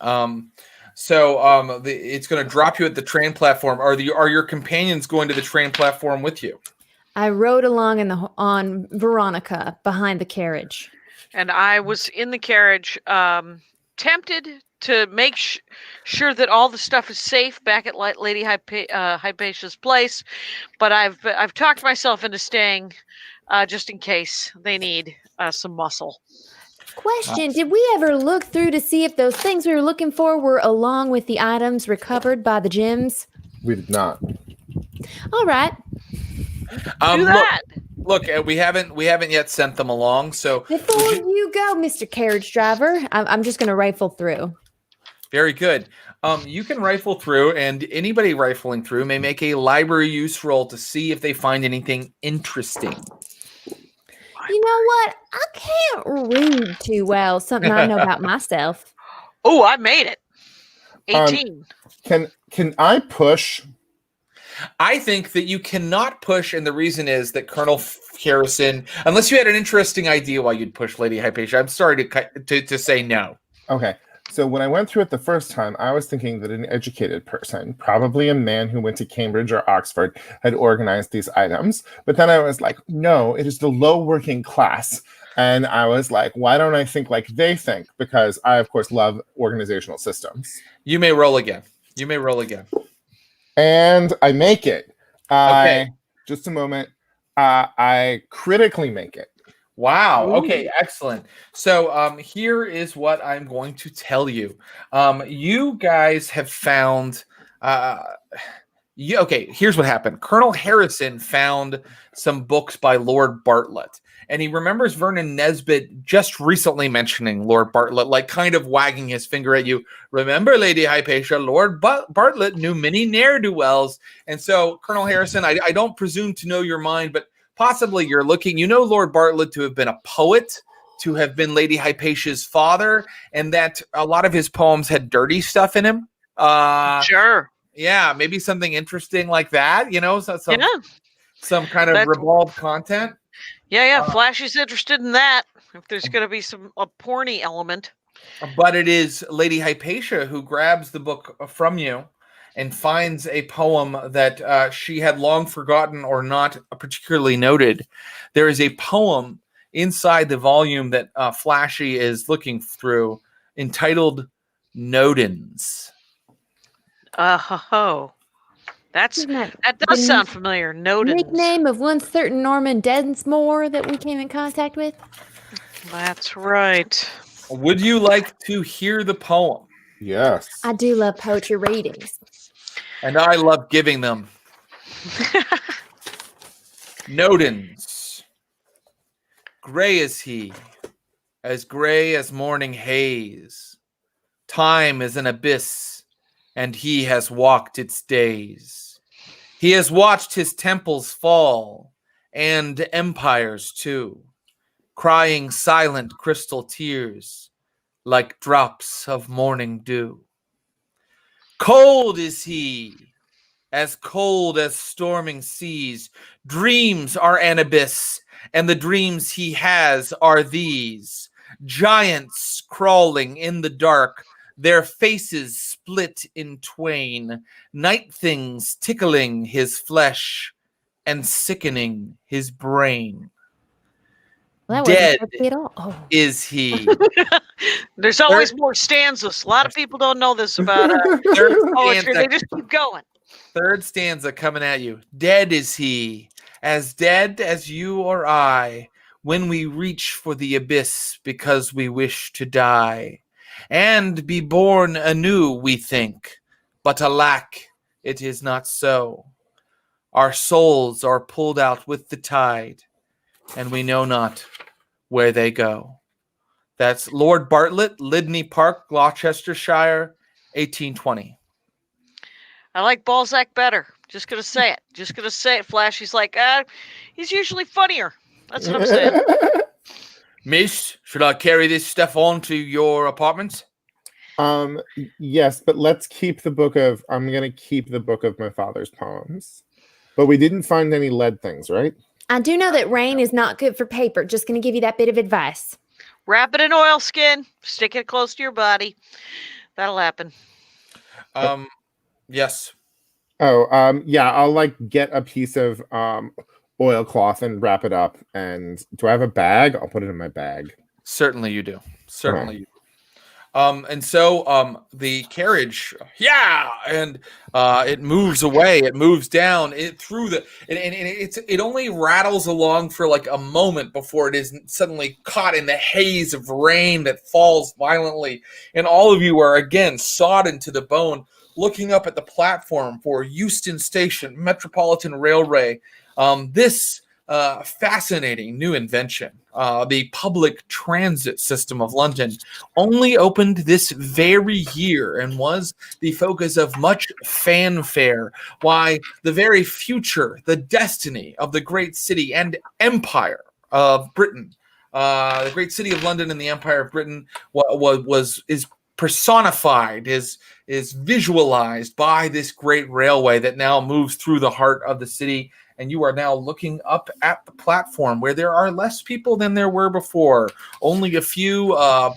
It's going to drop you at the train platform. Are your companions going to the train platform with you? I rode along on Veronica behind the carriage, and I was in the carriage, tempted to make sure that all the stuff is safe back at Lady Hypatia's place, but I've talked myself into staying just in case they need some muscle. Question, did we ever look through to see if those things we were looking for were along with the items recovered by the gems? We did not. All right. Do that. Look, we haven't yet sent them along. So before you go, Mr. Carriage Driver, I'm just going to rifle through. Very good. You can rifle through, and anybody rifling through may make a library use roll to see if they find anything interesting. You know what? I can't read too well. Something I know about myself. Oh, I made it. 18. Can I push? I think that you cannot push, and the reason is that Colonel Harrison, unless you had an interesting idea why you'd push Lady Hypatia, I'm sorry to say no. Okay. So when I went through it the first time, I was thinking that an educated person, probably a man who went to Cambridge or Oxford, had organized these items. But then I was like, no, it is the low working class. And I was like, why don't I think like they think? Because I, of course, love organizational systems. You may roll again. And I make it. Okay. Just a moment. I critically make it. Wow. Ooh. Okay, excellent. So here is what I'm going to tell you. You guys have found here's what happened. Colonel Harrison found some books by Lord Bartlett, and he remembers Vernon Nesbitt just recently mentioning Lord Bartlett, like kind of wagging his finger at you. Remember, Lady Hypatia, Lord Bartlett knew many ne'er-do-wells. And so, Colonel Harrison, I don't presume to know your mind, but possibly you're looking, Lord Bartlett to have been a poet, to have been Lady Hypatia's father, and that a lot of his poems had dirty stuff in him. Sure. Yeah, maybe something interesting like that, some kind of ribald content. Yeah. Flashy's interested in that. If there's going to be a porny element. But it is Lady Hypatia who grabs the book from you and finds a poem that she had long forgotten or not particularly noted. There is a poem inside the volume that Flashy is looking through entitled Nodens. That does sound familiar. Nodens. Nickname of one certain Norman Densmore that we came in contact with. That's right. Would you like to hear the poem? Yes. I do love poetry readings. And I love giving them. Nodens. Gray is he, as gray as morning haze. Time is an abyss, and he has walked its days. He has watched his temples fall, and empires too, crying silent crystal tears like drops of morning dew. Cold is he, as cold as storming seas. Dreams are an abyss, and the dreams he has are these. Giants crawling in the dark, their faces split in twain. Night things tickling his flesh and sickening his brain. Well, Dead at all. Oh. is he. There's always more stanzas. A lot of people don't know this about poetry. They just keep going. Third stanza coming at you. Dead is he, as dead as you or I, when we reach for the abyss because we wish to die and be born anew, we think. But alack, it is not so. Our souls are pulled out with the tide, and we know not where they go. That's Lord Bartlett, Lydney Park, Gloucestershire, 1820. I like Balzac better. Just gonna say it. Flashy's like, he's usually funnier. That's what I'm saying. Miss, should I carry this stuff on to your apartment? Yes, but let's keep the book of. I'm gonna keep the book of my father's poems. But we didn't find any lead things, right? I do know that rain is not good for paper. Just going to give you that bit of advice. Wrap it in oilskin. Stick it close to your body. That'll happen. Yes. Oh, yeah. I'll get a piece of oilcloth and wrap it up. And do I have a bag? I'll put it in my bag. Certainly you do. Certainly you do. And so the carriage, and it moves away. It moves down. It only rattles along for like a moment before it is suddenly caught in the haze of rain that falls violently. And all of you are again sodden to the bone, looking up at the platform for Euston Station, Metropolitan Railway. This fascinating new invention, the public transit system of London, only opened this very year and was the focus of much fanfare. Why, the very future, the destiny of the great city and empire of Britain, the great city of London and the empire of Britain is personified, is visualized by this great railway that now moves through the heart of the city. And you are now looking up at the platform where there are less people than there were before. Only a few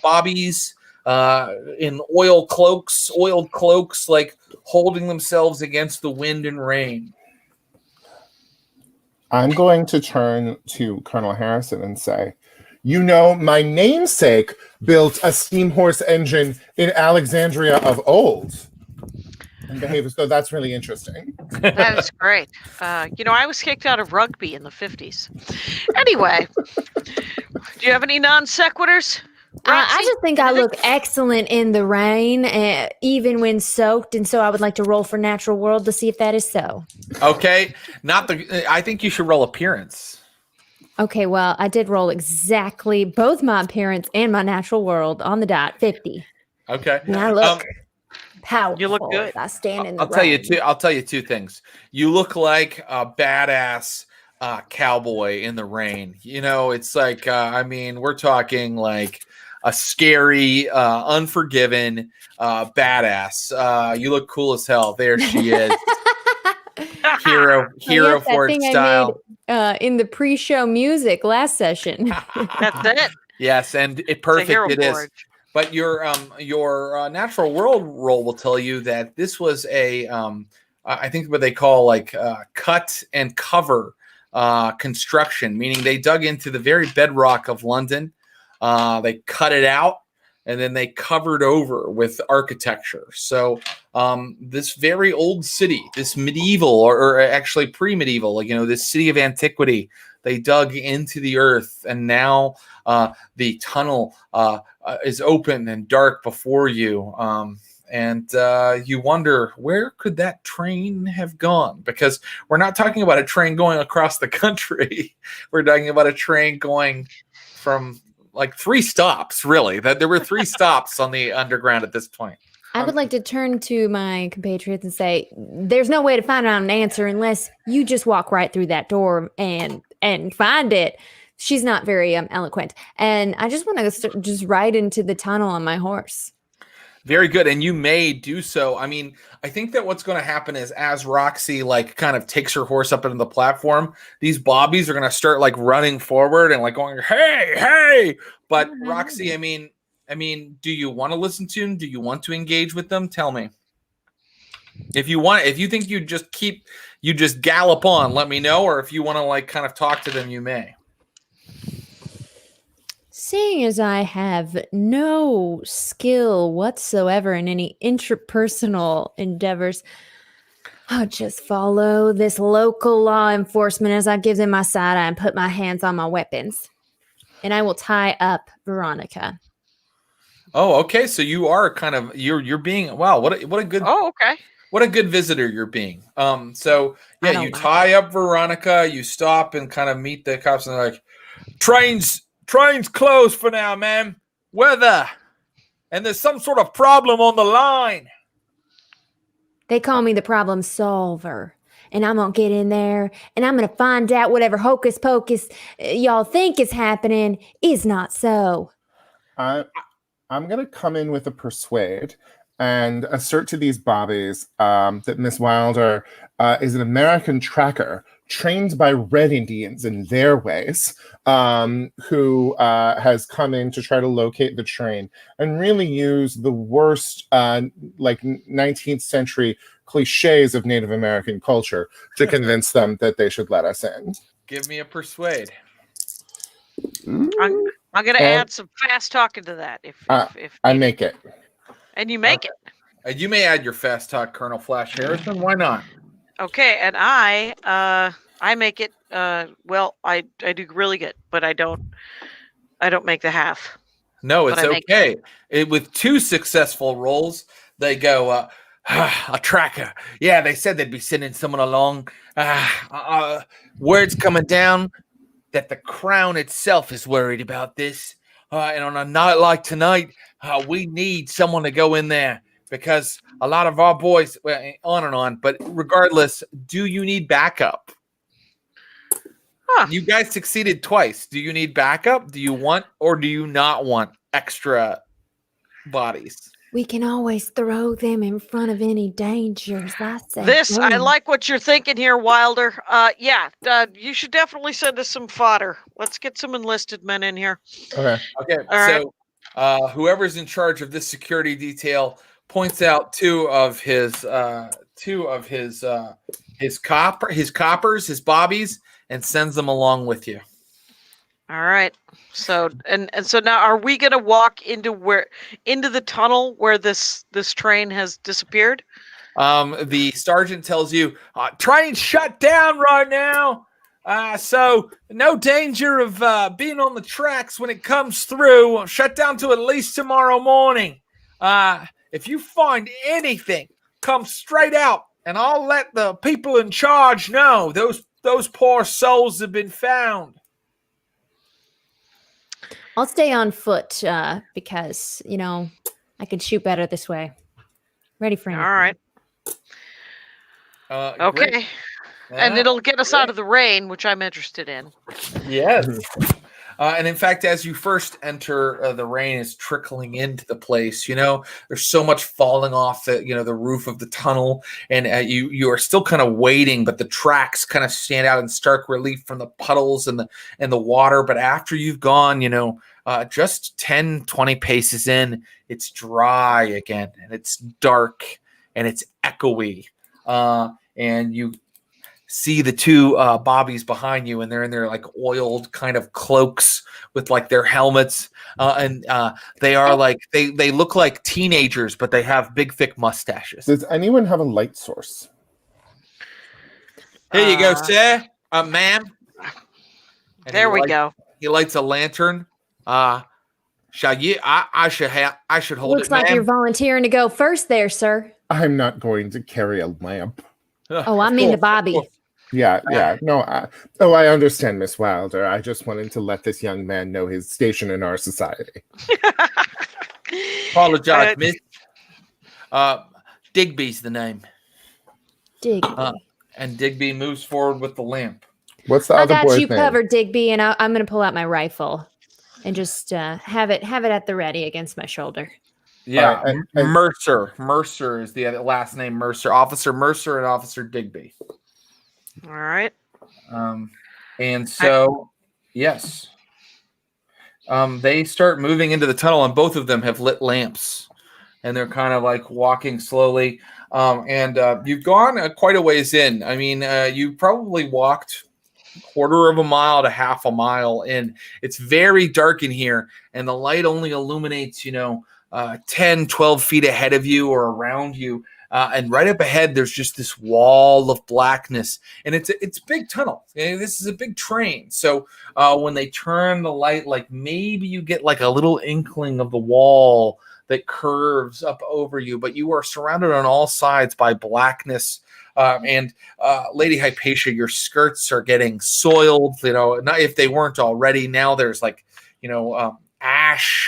bobbies in oiled cloaks, like holding themselves against the wind and rain. I'm going to turn to Colonel Harrison and say, my namesake built a steam horse engine in Alexandria of old. And behave so that's really interesting. That is great. I was kicked out of rugby in the 50s. Anyway, do you have any non sequiturs? I just think I look excellent in the rain, even when soaked, and so I would like to roll for natural world to see if that is so. Okay, I think you should roll appearance. Okay, well, I did roll exactly both my appearance and my natural world on the dot, 50. Okay, and I look powerful. You look good. I stand in the I'll tell you two things. You look like a badass cowboy in the rain. It's like we're talking like a scary, unforgiven badass. You look cool as hell. There she is. hero Yes, that Ford thing style. I made in the pre-show music last session. That's it. Yes, and It's a perfect hero it is. forge. But your natural world roll will tell you that this was a I think what they call like cut and cover construction, meaning they dug into the very bedrock of London. They cut it out and then they covered over with architecture. So this very old city, this medieval or actually pre-medieval, like, this city of antiquity, they dug into the earth, and now the tunnel is open and dark before you. And you wonder, where could that train have gone? Because we're not talking about a train going across the country. We're talking about a train going from like 3 stops, really. That there were 3 stops on the underground at this point. I would like to turn to my compatriots and say, there's no way to find out an answer unless you just walk right through that door and find it. She's not very eloquent. And I just want to just ride into the tunnel on my horse. Very good. And you may do so. I mean, I think that what's going to happen is as Roxy like kind of takes her horse up into the platform, these bobbies are going to start like running forward and like going, hey. But Roxy, I mean, do you want to listen to them? Do you want to engage with them? Tell me. If you think you just gallop on, let me know. Or if you want to like kind of talk to them, you may. Seeing as I have no skill whatsoever in any interpersonal endeavors, I'll just follow this local law enforcement as I give them my side eye and put my hands on my weapons. And I will tie up Veronica. Oh, okay. So you are kind of you're being what a good what a good visitor you're being. So yeah, you tie up Veronica, you stop and kind of meet the cops, and they're like, Train's closed for now, ma'am. Weather. And there's some sort of problem on the line. They call me the problem solver. And I'm going to get in there and I'm going to find out whatever hocus pocus y'all think is happening is not so. I'm going to come in with a persuade and assert to these bobbies that Miss Wilder is an American tracker trained by Red Indians in their ways, who has come in to try to locate the train and really use the worst 19th century cliches of Native American culture to convince them that they should let us in. Give me a persuade. I'm going to add some fast talking to that. If I make it. And you make it. And you may add your fast talk, Colonel Flash Harrison. Why not? Okay, and I make it. Well, I do really good, but I don't make the half. No, it's okay. With 2 successful rolls, they go a tracker. Yeah, they said they'd be sending someone along. Word's coming down that the Crown itself is worried about this. And on a night like tonight, we need someone to go in there. Because a lot of our boys, on and on, but regardless, do you need backup? You guys succeeded twice. Do you need backup? Do you want or do you not want extra bodies? We can always throw them in front of any dangers. I like what you're thinking here, Wilder. You should definitely send us some fodder. Let's get some enlisted men in here. Okay. All right. Whoever's in charge of this security detail points out two of his coppers, his bobbies, and sends them along with you. All right. So so now, are we going to walk into the tunnel where this train has disappeared? The sergeant tells you, train's shut down right now. So no danger of being on the tracks when it comes through. Shut down to at least tomorrow morning. If you find anything, come straight out, and I'll let the people in charge know those poor souls have been found. I'll stay on foot because, I can shoot better this way. Ready for anything. All right. Okay. Great. And it'll get us out of the rain, which I'm interested in. Yes. And in fact, as you first enter, the rain is trickling into the place. There's so much falling off the roof of the tunnel, and you are still kind of waiting, but the tracks kind of stand out in stark relief from the puddles and the water. But after you've gone, just 10, 20 paces in, it's dry again, and it's dark, and it's echoey, and you see the two bobbies behind you, and they're in their like oiled kind of cloaks with like their helmets, and they are like they look like teenagers, but they have big thick mustaches. Does anyone have a light source? Here you go, sir, ma'am. And there we go. He lights a lantern. Shall you? I should hold Looks it. like ma'am. you're volunteering to go first there, sir. I'm not going to carry a lamp. Oh, I mean the Bobby. Yeah. No, I understand, Miss Wilder. I just wanted to let this young man know his station in our society. Apologize, miss. Digby's the name. Digby. And Digby moves forward with the lamp. What's the I other got boy's you name? covered, Digby, and I'm going to pull out my rifle and just have it at the ready against my shoulder. Yeah, and Mercer. Mercer is the other last name. Mercer, Officer Mercer, and Officer Digby. All right. And so, yes, they start moving into the tunnel, and both of them have lit lamps, and they're kind of like walking slowly. And you've gone quite a ways in. I mean, you probably walked quarter of a mile to half a mile in. It's very dark in here, and the light only illuminates, 10, 12 feet ahead of you or around you. And right up ahead, there's just this wall of blackness, and it's a big tunnel. This is a big train. So when they turn the light, like maybe you get like a little inkling of the wall that curves up over you, but you are surrounded on all sides by blackness. And Lady Hypatia, your skirts are getting soiled. Not if they weren't already. Now there's like, ash,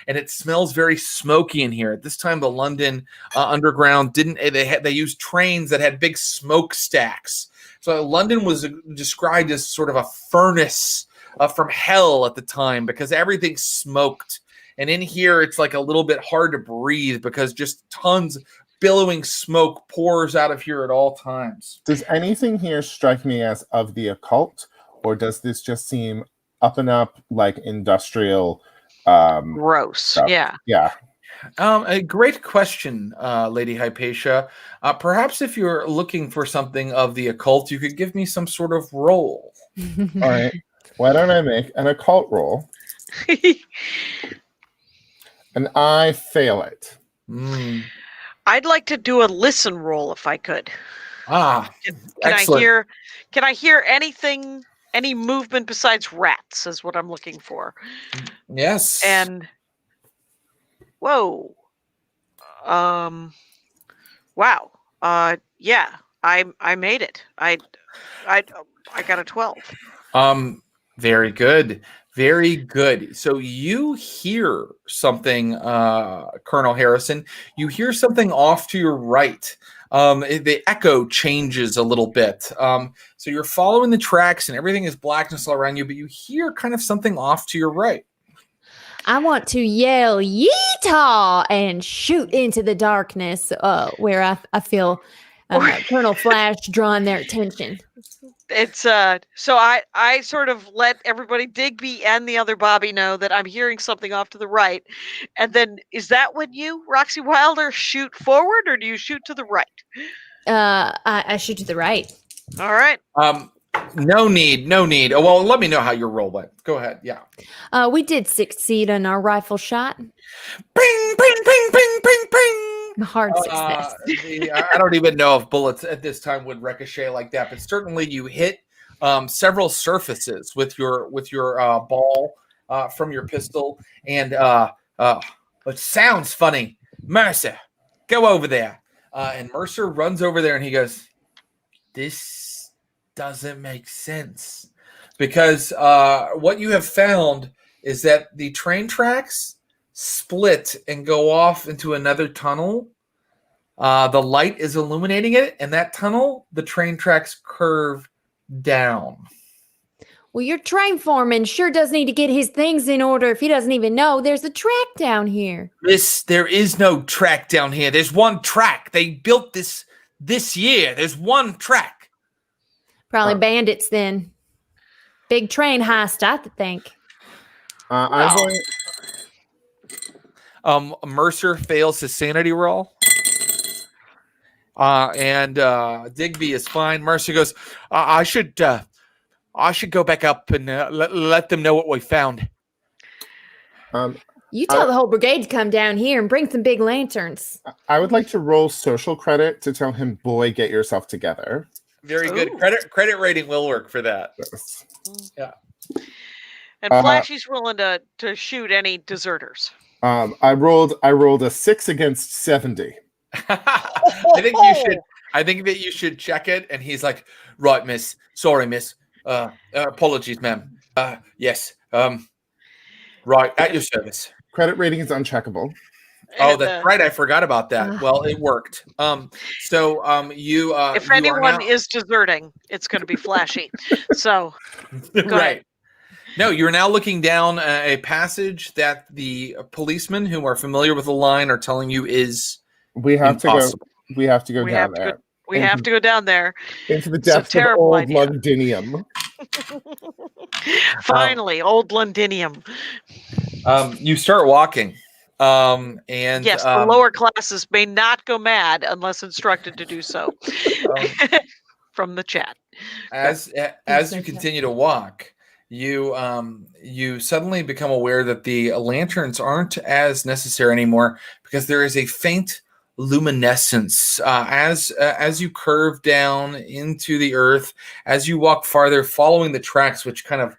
and it smells very smoky in here. At this time, the London Underground they used trains that had big smokestacks. So London was described as sort of a furnace from hell at the time because everything smoked. And in here, it's like a little bit hard to breathe because just tons billowing smoke pours out of here at all times. Does anything here strike me as of the occult, or does this just seem up and up like industrial? Gross. Stuff? Yeah. A great question, Lady Hypatia. Perhaps if you're looking for something of the occult, you could give me some sort of roll. All right. Why don't I make an occult roll? And I fail it. I'd like to do a listen roll if I could. Can Excellent. I hear anything, any movement besides rats is what I'm looking for. Yes. And whoa. Wow. Yeah, I made it. I got a 12. Very good. Very good. So you hear something, Colonel Harrison. You hear something off to your right. The echo changes a little bit. So you're following the tracks and everything is blackness all around you, but you hear kind of something off to your right. I want to yell yeehaw and shoot into the darkness where I feel Colonel Flash drawing their attention. It's so I sort of let everybody, Digby and the other Bobby, know that I'm hearing something off to the right. And then is that when you, Roxy Wilder, shoot forward, or do you shoot to the right? I shoot to the right. All right. No need. Oh, well, let me know how your roll went. Go ahead. Yeah. We did succeed on our rifle shot. Bing, bing, bing, bing, bing, bing. Hard success. I don't even know if bullets at this time would ricochet like that, but certainly you hit several surfaces with your ball from your pistol, and it sounds funny. Mercer, go over there. And Mercer runs over there, and he goes, "This doesn't make sense," because what you have found is that the train tracks split and go off into another tunnel. The light is illuminating it, and that tunnel, the train tracks curve down. Well, your train foreman sure does need to get his things in order if he doesn't even know there's a track down here. Miss, there is no track down here. There's one track. They built this year. There's one track. Probably bandits then. Big train heist, I think. I'm going. Mercer fails his sanity roll. And Digby is fine. Mercer goes, I should go back up and let them know what we found. You tell the whole brigade to come down here and bring some big lanterns. I would like to roll social credit to tell him, boy, get yourself together. Very good. Credit rating will work for that. Yes. Yeah. And Flashy's willing to shoot any deserters. I rolled a 6 against 70. I think that you should check it. And he's like, right, miss. Sorry, miss. Apologies, ma'am. Yes. Right, at your service. Credit rating is uncheckable. Oh, that's right. I forgot about that. Well, it worked. You if anyone is deserting, it's going to be Flashy. So, go ahead. No, you're now looking down a passage that the policemen who are familiar with the line are telling you is impossible. We have to go down there. We have to go down there. Into the depths of old Londinium. Finally, old Londinium. You start walking. And yes, the lower classes may not go mad unless instructed to do so. From the chat. As you continue to walk, you suddenly become aware that the lanterns aren't as necessary anymore because there is a faint luminescence as you curve down into the earth, as you walk farther, following the tracks, which kind of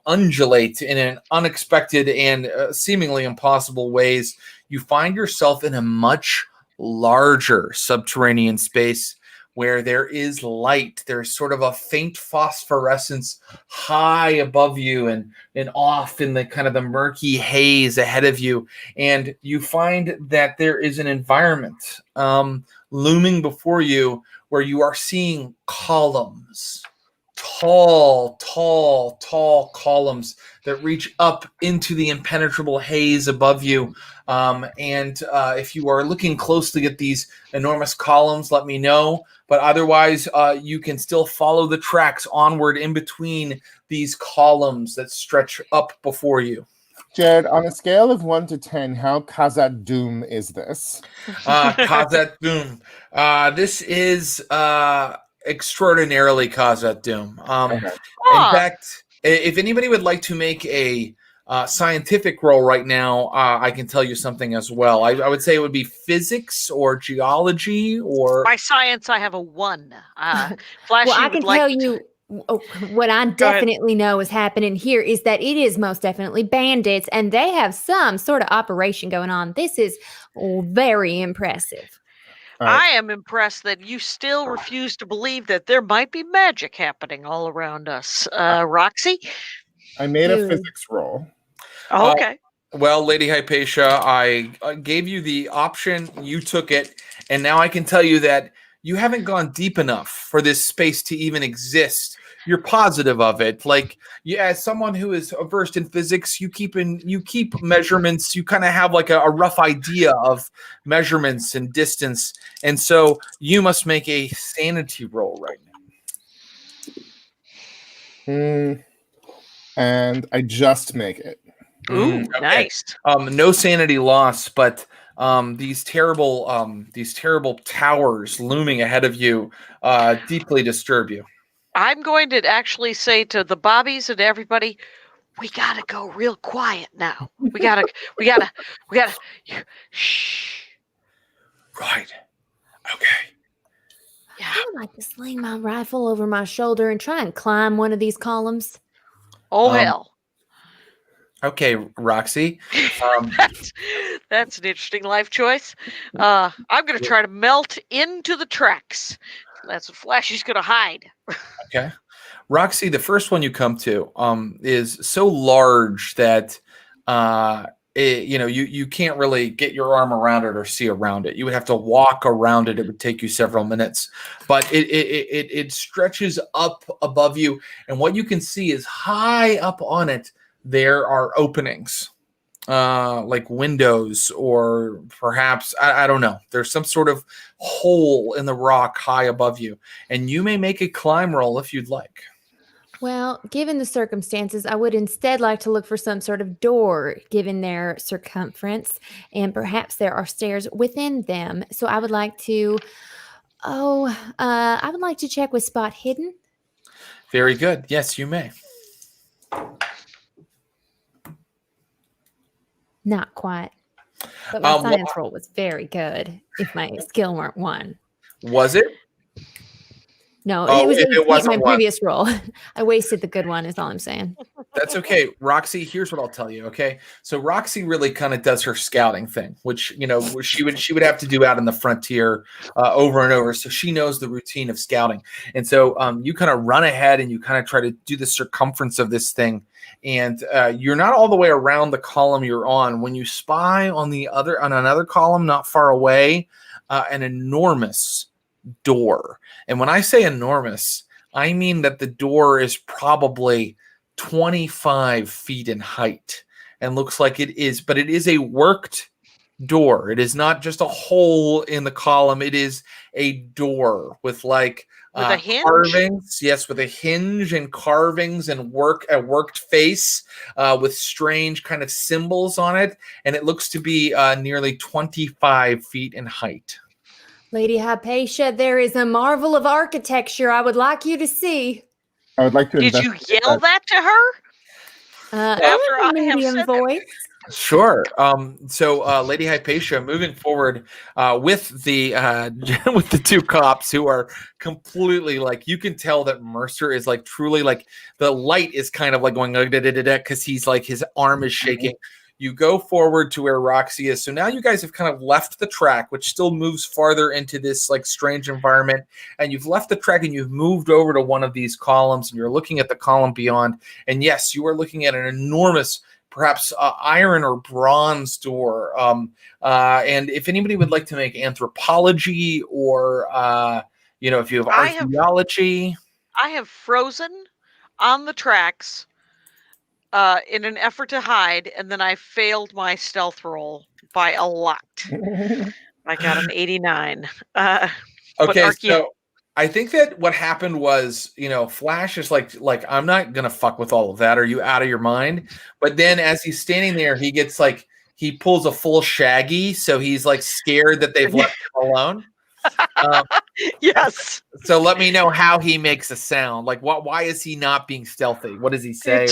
undulate in an unexpected and seemingly impossible ways. You find yourself in a much larger subterranean space where there is light. There's sort of a faint phosphorescence high above you and off in the kind of the murky haze ahead of you. And you find that there is an environment looming before you where you are seeing columns, tall columns that reach up into the impenetrable haze above you. If you are looking closely at these enormous columns, let me know. But otherwise, you can still follow the tracks onward in between these columns that stretch up before you. Jared, on a scale of 1 to 10, how Khazad Doom is this? Khazad Doom. This is extraordinarily Khazad Doom. In fact, if anybody would like to make a scientific roll right now, I can tell you something as well. I would say it would be physics or geology or... By science, I have a 1. Flashy well, I can tell you what I definitely know is happening here is that it is most definitely bandits, and they have some sort of operation going on. This is very impressive. I am impressed that you still refuse to believe that there might be magic happening all around us. Roxy? I made a physics roll. Oh, okay. Well, Lady Hypatia, I gave you the option. You took it. And now I can tell you that you haven't gone deep enough for this space to even exist. You're positive of it. Like, as someone who is versed in physics, you keep measurements. You kind of have like a rough idea of measurements and distance. And so you must make a sanity roll right now. And I just make it. Ooh, okay. Nice. No sanity loss, but these terrible towers looming ahead of you deeply disturb you. I'm going to actually say to the bobbies and everybody, we gotta go real quiet now. We gotta shh. Right. Okay. Yeah. I would like to sling my rifle over my shoulder and try and climb one of these columns. Oh, hell. Okay, Roxy. That's an interesting life choice. I'm going to try to melt into the tracks. That's what Flashy's going to hide. Okay. Roxy, the first one you come to is so large that you can't really get your arm around it or see around it. You would have to walk around it. It would take you several minutes, but it stretches up above you, and what you can see is high up on it there are openings, like windows, or perhaps I don't know. There's some sort of hole in the rock high above you, and you may make a climb roll if you'd like. Well, given the circumstances, I would instead like to look for some sort of door, given their circumference, and perhaps there are stairs within them. So I would like to, I would like to check with spot hidden. Very good. Yes, you may. Not quite. But my science roll was very good if my skill weren't 1. Was it? No, it was my previous roll. I wasted the good one is all I'm saying. That's okay. Roxy, here's what I'll tell you, okay? So Roxy really kind of does her scouting thing, which, she would have to do out in the frontier over and over. So she knows the routine of scouting. And so you kind of run ahead and you kind of try to do the circumference of this thing. And you're not all the way around the column you're on. When you spy on another column not far away, an enormous door. And when I say enormous, I mean that the door is probably 25 feet in height and looks like it is, but it is a worked door. It is not just a hole in the column. It is a door with like with a hinge? Carvings. Yes, with a hinge and carvings and a worked face with strange kind of symbols on it. And it looks to be nearly 25 feet in height. Lady Hypatia, there is a marvel of architecture I would like you to see. I would like to. Did you yell that to her? After a medium voice. Sure. So Lady Hypatia, moving forward with the with the two cops who are completely like, you can tell that Mercer is like truly like the light is kind of like going because he's like his arm is shaking. You go forward to where Roxy is. So now you guys have kind of left the track, which still moves farther into this like strange environment. And you've left the track and you've moved over to one of these columns and you're looking at the column beyond. And yes, you are looking at an enormous, perhaps iron or bronze door. And if anybody would like to make anthropology or, if you have archaeology. I have frozen on the tracks in an effort to hide, and then I failed my stealth roll by a lot. I got an 89. Okay, so I think that what happened was, Flash is like I'm not gonna fuck with all of that. Are you out of your mind? But then as he's standing there, he gets like he pulls a full Shaggy, so he's like scared that they've left him alone. Yes. So let me know how he makes a sound. Like, why is he not being stealthy? What does he say?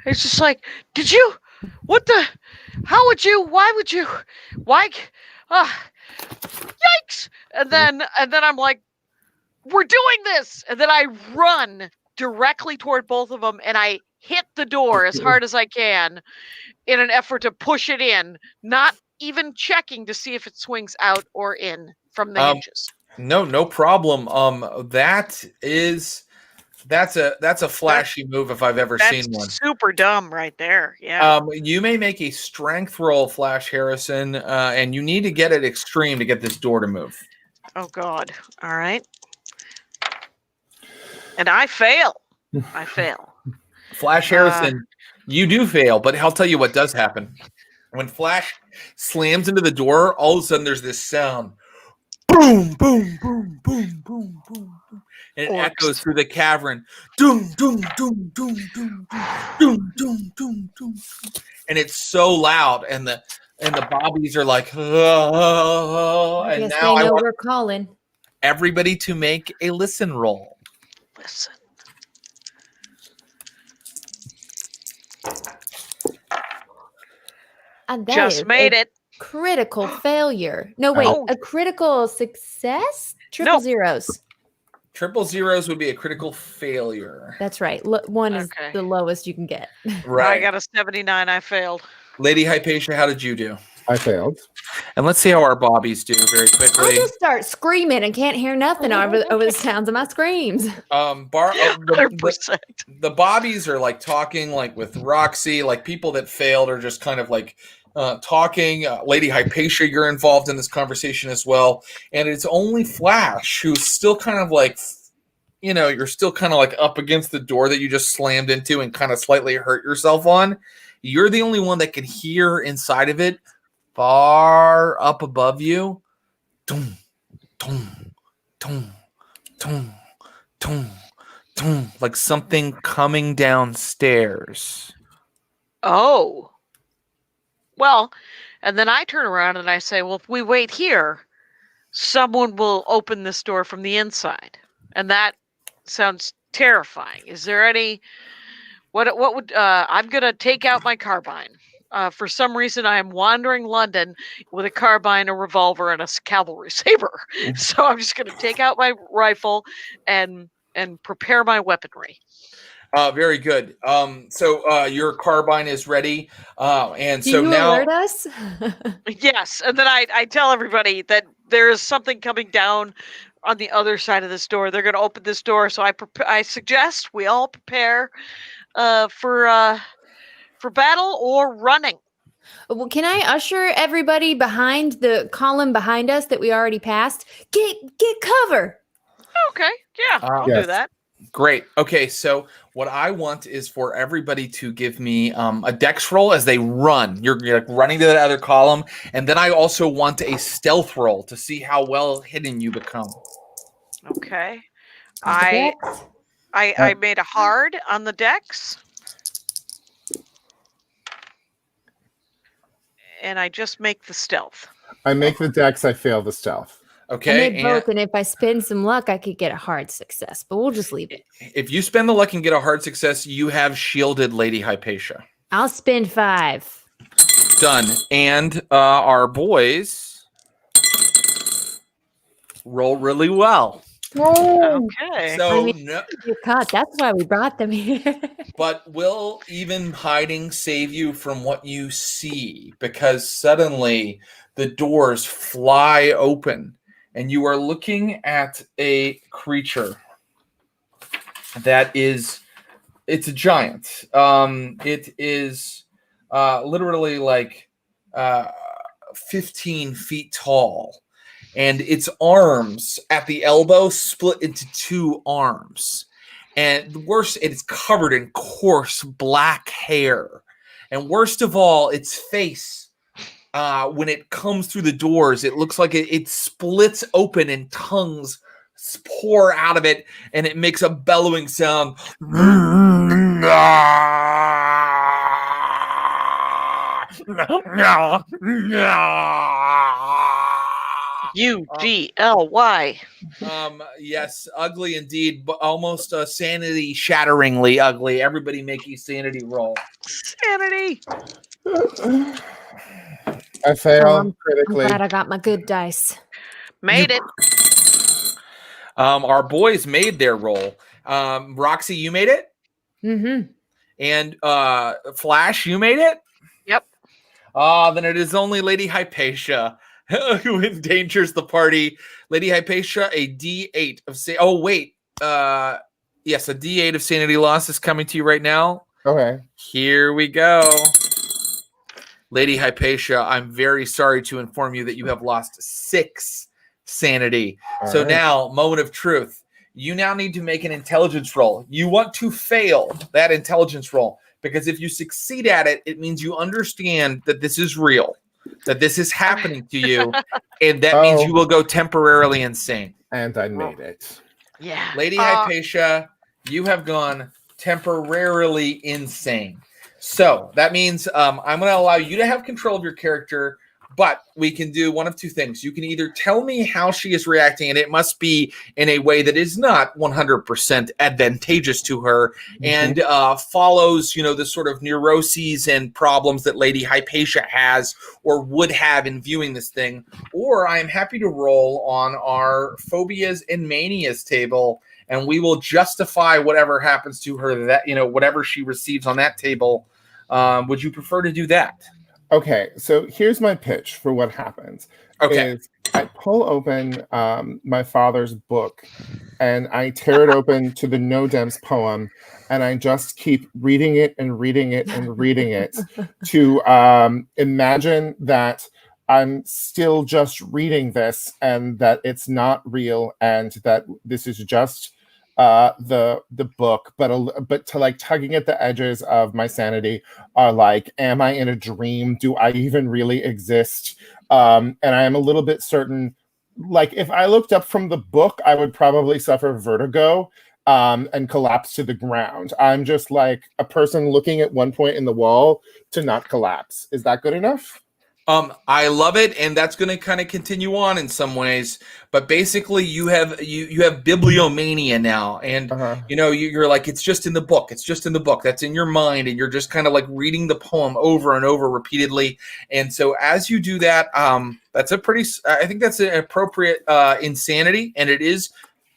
It's just like, did you? What the? How would you? Why would you? Why? Yikes! And then I'm like, we're doing this, and then I run directly toward both of them, and I hit the door as hard as I can in an effort to push it in, not even checking to see if it swings out or in from the hinges. No problem. That's a flashy move if I've ever seen one. Super dumb right there. Yeah. You may make a strength roll, Flash Harrison, and you need to get it extreme to get this door to move. Oh God. All right. And I fail. Flash Harrison, you do fail, but I'll tell you what does happen. When Flash slams into the door, all of a sudden there's this sound. Boom, boom, boom, boom, boom, boom, boom. And it echoes through the cavern. Doom, doom, doom, doom, doom, doom, doom, doom, doom. And it's so loud, and the bobbies are like, and yes, now they know we're calling. Everybody to make a listen roll. Listen. Just made it. Critical failure. No, wait, a critical success? Triple zeros. Triple zeros would be a critical failure. That's right. One is the lowest you can get. Right. I got a 79. I failed. Lady Hypatia, how did you do? I failed. And let's see how our bobbies do very I quickly. just start screaming and can't hear nothing over the sounds of my screams. The 100%. bobbies are like talking like with Roxy, like people that failed are just kind of like talking. Lady Hypatia, you're involved in this conversation as well. And it's only Flash who's still kind of like, you're still kind of like up against the door that you just slammed into and kind of slightly hurt yourself on. You're the only one that can hear inside of it, far up above you. Dum, dum, dum, dum, dum, dum, like something coming downstairs. Oh. Well, and then I turn around and I say, well, if we wait here, someone will open this door from the inside. And that sounds terrifying. Is there any... What would... I'm going to take out my carbine. For some reason, I am wandering London with a carbine, a revolver, and a cavalry saber. So I'm just going to take out my rifle and prepare my weaponry. Very good. So your carbine is ready. And Do so you now... alert us? Yes, and then I tell everybody that there is something coming down on the other side of this door. They're going to open this door, so I suggest we all prepare for battle or running. Well, can I usher everybody behind the column behind us that we already passed? Get cover. Okay, yeah, I'll Yes. do that. Great. Okay, so what I want is for everybody to give me a dex roll as they run. You're like running to the other column, and then I also want a stealth roll to see how well hidden you become. Okay, I made a hard on the dex, and I just make the stealth. I make the dex, I fail the stealth. Okay, I made both, and if I spend some luck, I could get a hard success. But we'll just leave it. if you spend the luck and get a hard success, you have shielded Lady Hypatia. I'll spend 5. Done. And our boys roll really well. Okay. So You're caught. That's why we brought them here. But will even hiding save you from what you see? Because suddenly the doors fly open and you are looking at a creature that is, it's a giant. It is literally like 15 feet tall. And its arms at the elbow split into 2 arms. And worse, it is covered in coarse black hair. And worst of all, its face, when it comes through the doors, it looks like it splits open and tongues pour out of it. And it makes a bellowing sound. UGLY. Yes, ugly indeed, but almost sanity shatteringly ugly. Everybody make a sanity roll. Sanity. I fail I'm critically. glad I got my good dice. Made it. Our boys made their roll. Roxy, you made it? Mm-hmm. And Flash, you made it? Yep. Then it is only Lady Hypatia who endangers the party. Lady Hypatia, a D8 of yes, a D8 of sanity loss is coming to you right now. Okay. Here we go. Lady Hypatia, I'm very sorry to inform you that you have lost 6 sanity. All right. Now, moment of truth. You now need to make an intelligence roll. You want to fail that intelligence roll because if you succeed at it, it means you understand that this is real, that this is happening to you, and that means you will go temporarily insane. And I made it. Yeah. Lady Hypatia, you have gone temporarily insane. So that means I'm going to allow you to have control of your character, but we can do one of 2 things. You can either tell me how she is reacting, and it must be in a way that is not 100% advantageous to her and follows, the sort of neuroses and problems that Lady Hypatia has or would have in viewing this thing. Or I am happy to roll on our phobias and manias table, and we will justify whatever happens to her, that whatever she receives on that table. Would you prefer to do that? Okay, so here's my pitch for what happens. Okay. Is I pull open my father's book and I tear it open to the No Dems poem, and I just keep reading it and reading it and reading it to imagine that I'm still just reading this and that it's not real and that this is just the book, but to like tugging at the edges of my sanity are like, am I in a dream? Do I even really exist? And I am a little bit certain, like if I looked up from the book, I would probably suffer vertigo and collapse to the ground. I'm just like a person looking at one point in the wall to not collapse. Is that good enough? I love it, and that's going to kind of continue on in some ways. But basically, you have bibliomania now, and you're like, it's just in the book. It's just in the book. That's in your mind, and you're just kind of like reading the poem over and over repeatedly. And so, as you do that, that's I think that's an appropriate insanity, and it is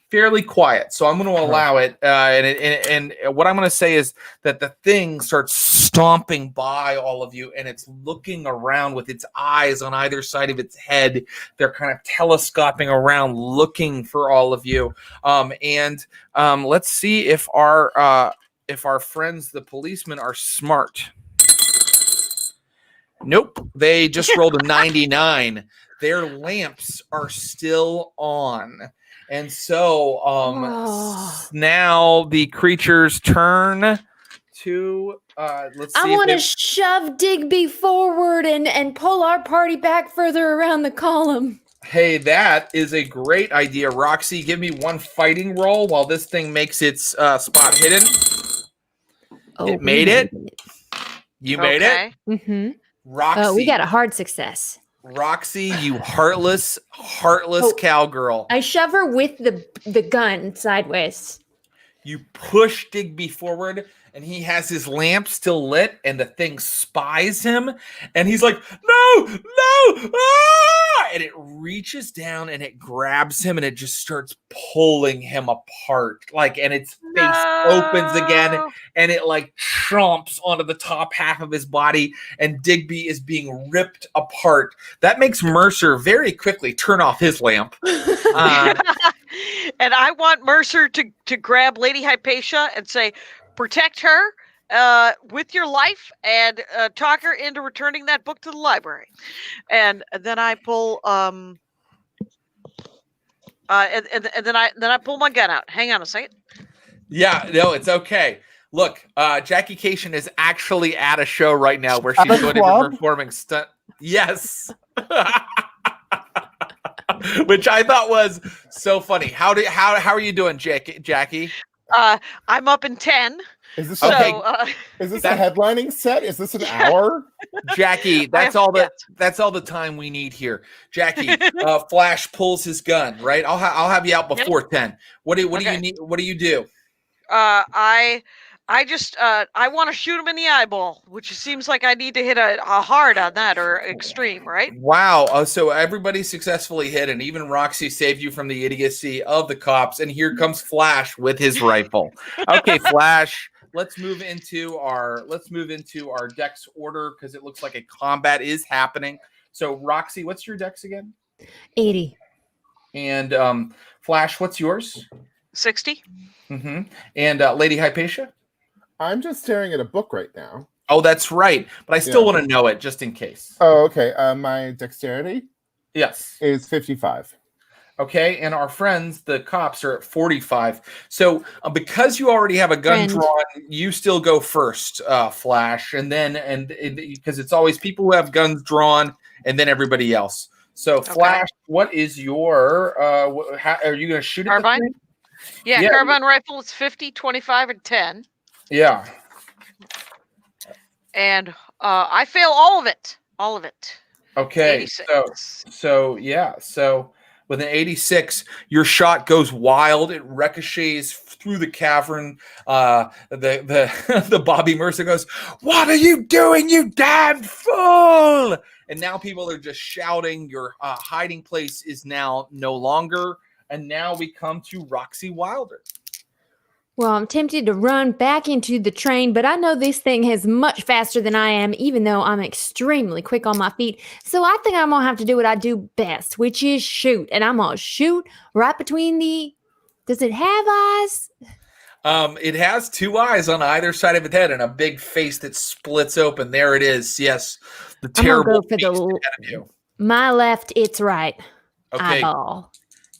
fairly quiet, so I'm going to allow it. And what I'm going to say is that the thing starts stomping by all of you, and it's looking around with its eyes on either side of its head. They're kind of telescoping around, looking for all of you. Let's see if our friends, the policemen, are smart. Nope, they just rolled a 99. Their lamps are still on. And so now the creature's turn to let's see. I want to shove Digby forward and pull our party back further around the column. Hey, that is a great idea, Roxy. Give me one fighting roll while this thing makes its spot hidden. It made it. You made it. Mm-hmm. Roxy, we got a hard success. Roxy, you heartless cowgirl. I shove her with the gun sideways. You push Digby forward, and he has his lamp still lit, and the thing spies him, and he's like, no, ah! And it reaches down, and it grabs him, and it just starts pulling him apart, and its face opens again, and it chomps onto the top half of his body, and Digby is being ripped apart. That makes Mercer very quickly turn off his lamp. And I want Mercer to grab Lady Hypatia and say, protect her with your life and talk her into returning that book to the library. And then I pull and then I pull my gun out. Hang on a second. Yeah, no, it's okay. Look, Jackie Kashian is actually at a show right now where she's going to be performing stunt. Yes. Which I thought was so funny. How are you doing, Jackie? I'm up in 10. Is this okay? Is this a headlining set? Is this an hour? Jackie, that's all the time we need here. Jackie, Flash pulls his gun. Right, I'll have you out before 10. What do you need? What do you do? I just I want to shoot him in the eyeball, which seems like I need to hit a hard on that or extreme, right? Wow. So everybody successfully hit, and even Roxy saved you from the idiocy of the cops. And here comes Flash with his rifle. Okay, Flash. Let's move into our dex order because it looks like a combat is happening. So Roxy, what's your dex again? 80. And Flash, what's yours? 60. Mm-hmm. And Lady Hypatia? I'm just staring at a book right now. Oh, that's right. But I still want to know it just in case. Oh, okay. My dexterity? Yes. Is 55. Okay. And our friends, the cops, are at 45. So because you already have a gun drawn, you still go first, Flash. And because it's always people who have guns drawn and then everybody else. So Flash, what is your, are you going to shoot at the thing? Yeah, carbine rifle is 50, 25, and 10. Yeah. And I fail all of it. All of it. Okay. 86. So with an 86, your shot goes wild. It ricochets through the cavern. The Bobby Mercer goes, "What are you doing, you damn fool!" And now people are just shouting. Your hiding place is now no longer. And now we come to Roxy Wilder. Well, I'm tempted to run back into the train, but I know this thing is much faster than I am, even though I'm extremely quick on my feet. So I think I'm going to have to do what I do best, which is shoot. And I'm going to shoot right between the... Does it have eyes? It has two eyes on either side of its head and a big face that splits open. There it is. Yes. The terrible I'm going to go beast for ahead of you. my left, it's right. Okay. Eyeball.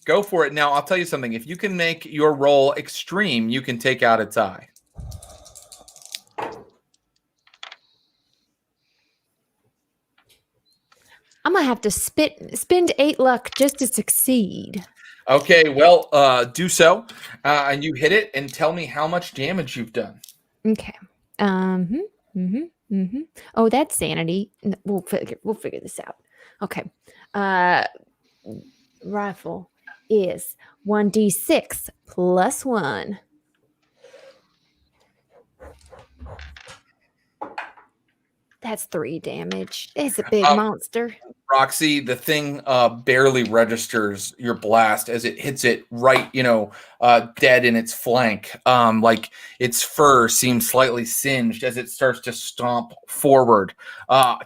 Go for it. Now, I'll tell you something. If you can make your roll extreme, you can take out its eye. I'm going to have to spend 8 luck just to succeed. Okay, well, do so. And you hit it and tell me how much damage you've done. Okay. Oh, that's sanity. We'll figure this out. Okay. Rifle is 1d6 plus 1. That's 3 damage. It's a big monster. Roxy, the thing barely registers your blast as it hits it right, dead in its flank. Like its fur seems slightly singed as it starts to stomp forward,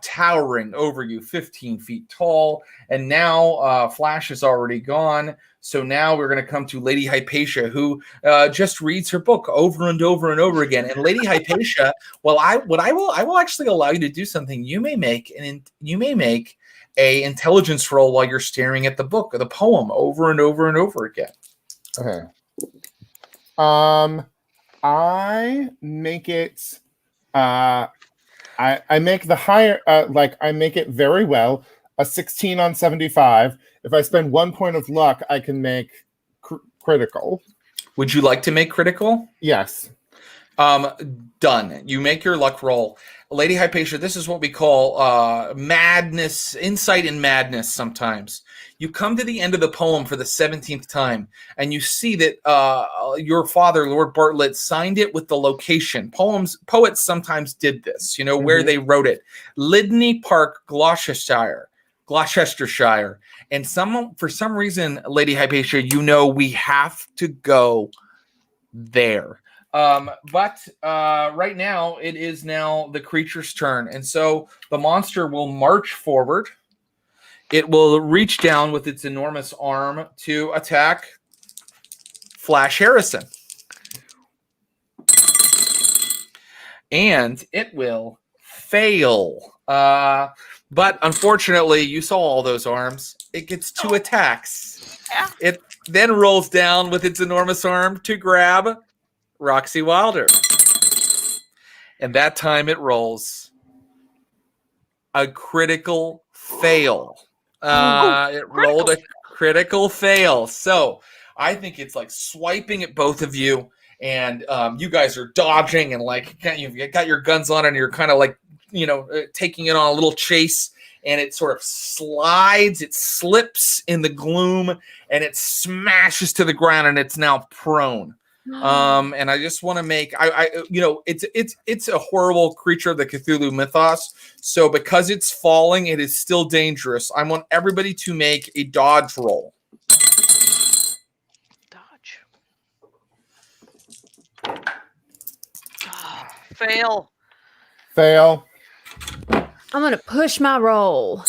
towering over you, 15 feet tall. And now Flash is already gone. So now we're going to come to Lady Hypatia, who just reads her book over and over and over again. And Lady Hypatia, I will actually allow you to do something. You may make a intelligence roll while you're staring at the book or the poem over and over and over again. Okay. I make it. I make the higher. I make it very well. A 16 on 75. If I spend 1 point of luck, I can make critical. Would you like to make critical? Yes. Done. You make your luck roll. Lady Hypatia, this is what we call madness, insight in madness sometimes. You come to the end of the poem for the 17th time, and you see that your father, Lord Bartlett, signed it with the location. Poets sometimes did this, where they wrote it. Lydney Park, Gloucestershire. And for some reason, Lady Hypatia, we have to go there. But right now, it is now the creature's turn. And so the monster will march forward. It will reach down with its enormous arm to attack Flash Harrison. And it will fail. But unfortunately, you saw all those arms. It gets 2 attacks. Yeah. It then rolls down with its enormous arm to grab Roxy Wilder. And that time it rolls a critical fail. It rolled a critical fail. So I think it's like swiping at both of you, and you guys are dodging and you've got your guns on and you're kind of like, taking it on a little chase, and it sort of slides, it slips in the gloom, and it smashes to the ground, and it's now prone. And I just want to make, it's a horrible creature of the Cthulhu mythos. So because it's falling, it is still dangerous. I want everybody to make a dodge roll. Dodge. Fail. I'm going to push my roll.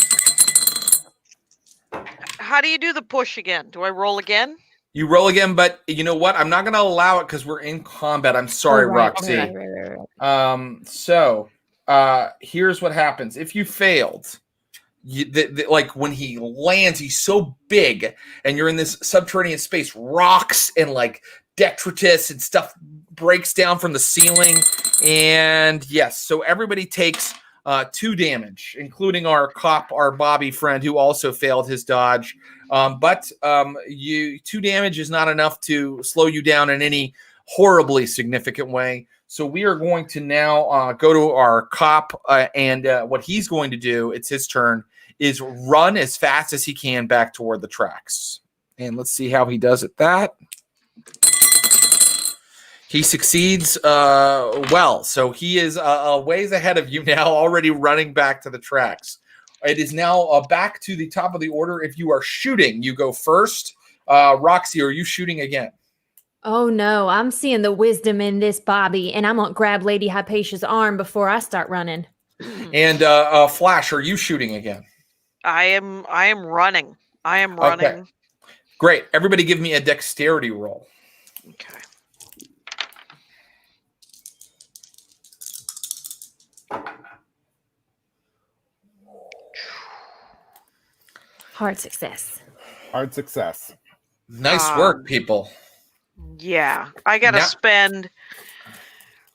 How do you do the push again? Do I roll again? You roll again, but you know what? I'm not going to allow it because we're in combat. I'm sorry, Roxy. Right. So here's what happens. If you failed, like when he lands, he's so big, and you're in this subterranean space, rocks and like detritus and stuff breaks down from the ceiling. And yes, so everybody takes 2 damage, including our cop, our Bobby friend, who also failed his dodge. But 2 damage is not enough to slow you down in any horribly significant way. So we are going to now go to our cop, and what he's going to do, it's his turn, is run as fast as he can back toward the tracks. And let's see how he does at that. He succeeds well. So he is a ways ahead of you now, already running back to the tracks. It is now back to the top of the order. If you are shooting, you go first. Roxy, are you shooting again? Oh no, I'm seeing the wisdom in this, Bobby, and I'm gonna grab Lady Hypatia's arm before I start running. And Flash, are you shooting again? I am running. I am Okay. running. Great. Everybody give me a dexterity roll. Okay. Hard success. Hard success. Nice work, people. Yeah. I got to Now- spend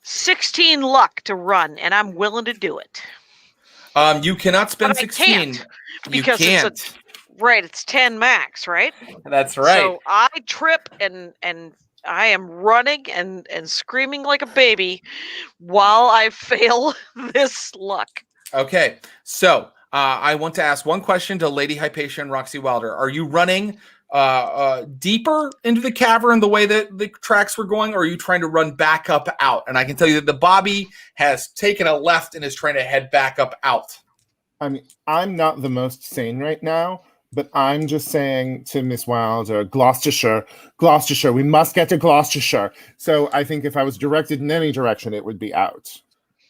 16 luck to run, and I'm willing to do it. You cannot spend But I 16. can't, You because can't. Right, it's 10 max, right? That's right. So I trip and I am running and screaming like a baby while I fail this luck. Okay. So I want to ask one question to Lady Hypatia and Roxy Wilder. Are you running deeper into the cavern the way that the tracks were going, or are you trying to run back up out? And I can tell you that the Bobby has taken a left and is trying to head back up out. I mean, I'm not the most sane right now, but I'm just saying to Miss Wilder, Gloucestershire, we must get to Gloucestershire. So I think if I was directed in any direction, it would be out.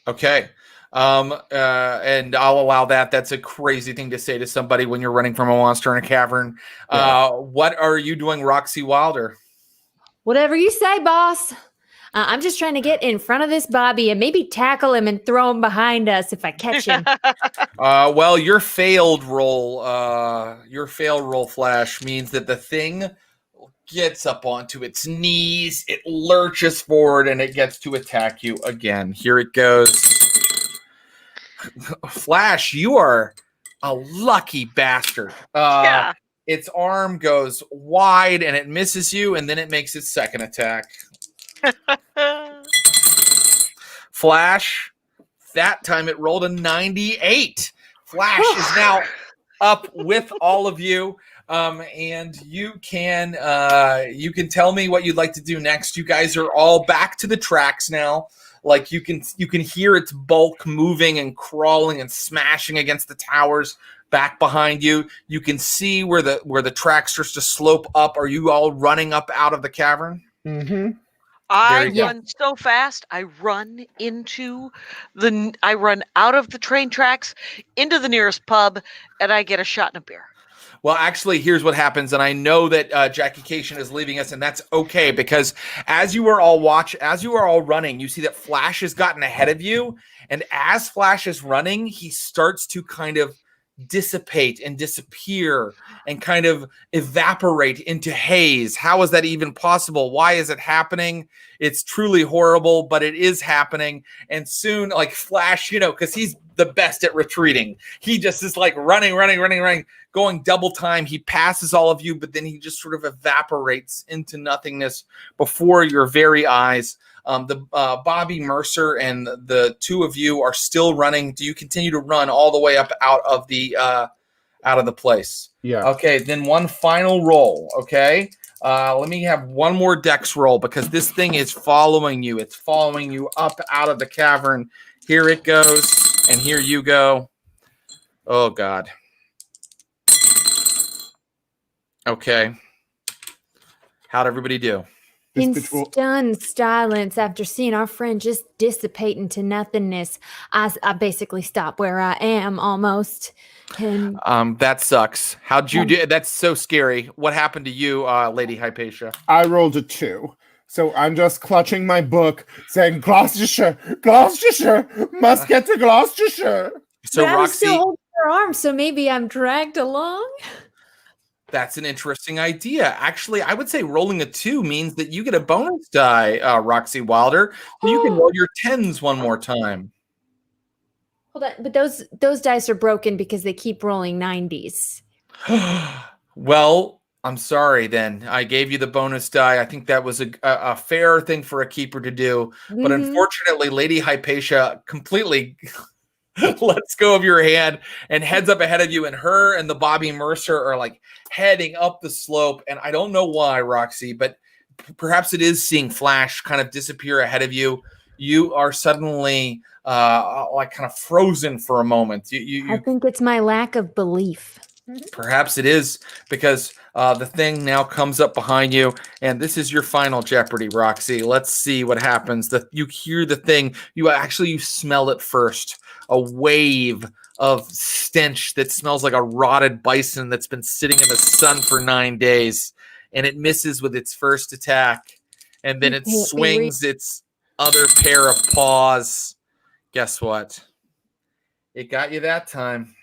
Okay. And I'll allow that. That's a crazy thing to say to somebody when you're running from a monster in a cavern. Yeah. What are you doing, Roxy Wilder? Whatever you say, boss. I'm just trying to get in front of this Bobby and maybe tackle him and throw him behind us if I catch him. Well, your failed roll, Flash, means that the thing gets up onto its knees, it lurches forward, and it gets to attack you again. Here it goes. Flash, you are a lucky bastard. Yeah. Its arm goes wide and it misses you, and then it makes its second attack. Flash, that time it rolled a 98. Flash is now up with all of you, and you can tell me what you'd like to do next. You guys are all back to the tracks now. Like you can hear its bulk moving and crawling and smashing against the towers back behind you. You can see where the track starts to slope up. Are you all running up out of the cavern? Mm-hmm. I run so fast. I run out of the train tracks into the nearest pub, and I get a shot and a beer. Well, actually, here's what happens, and I know that Jackie Kashian is leaving us, and that's okay, because as you are all running, you see that Flash has gotten ahead of you, and as Flash is running, he starts to kind of dissipate and disappear and kind of evaporate into haze. How is that even possible? Why is it happening? It's truly horrible, but it is happening. And soon, like Flash, because he's the best at retreating, he just is like running, going double time. He passes all of you, but then he just sort of evaporates into nothingness before your very eyes. Bobby Mercer and the two of you are still running. Do you continue to run all the way up out of the place? Yeah. Okay, then one final roll. Okay. Let me have one more dex roll, because this thing is following you. It's following you up out of the cavern. Here it goes, and here you go. Oh, God. Okay. How'd everybody do? In stunned silence, after seeing our friend just dissipate into nothingness, I basically stop where I am almost. And that sucks. How'd you do? That's so scary. What happened to you, Lady Hypatia? I rolled a 2. So I'm just clutching my book, saying, Gloucestershire, must get to Gloucestershire. So but I was Roxy, still holding her arm, so maybe I'm dragged along. that's an interesting idea. Actually, I would say rolling a 2 means that you get a bonus die, Roxy Wilder. So you can roll your 10s one more time. Hold on, but those dice are broken because they keep rolling 90s. Well, I'm sorry then. I gave you the bonus die. I think that was a fair thing for a keeper to do. But unfortunately, Lady Hypatia completely lets go of your hand and heads up ahead of you, and her and the Bobby Mercer are like heading up the slope. And I don't know why, Roxy, but perhaps it is seeing Flash kind of disappear ahead of you. You are suddenly like kind of frozen for a moment. I think it's my lack of belief. Perhaps it is because the thing now comes up behind you, and this is your final jeopardy, Roxy. Let's see what happens. You hear the thing. You smell it first. A wave of stench that smells like a rotted bison that's been sitting in the sun for 9 days, and it misses with its first attack, and then it swings its other pair of paws. Guess what? It got you that time.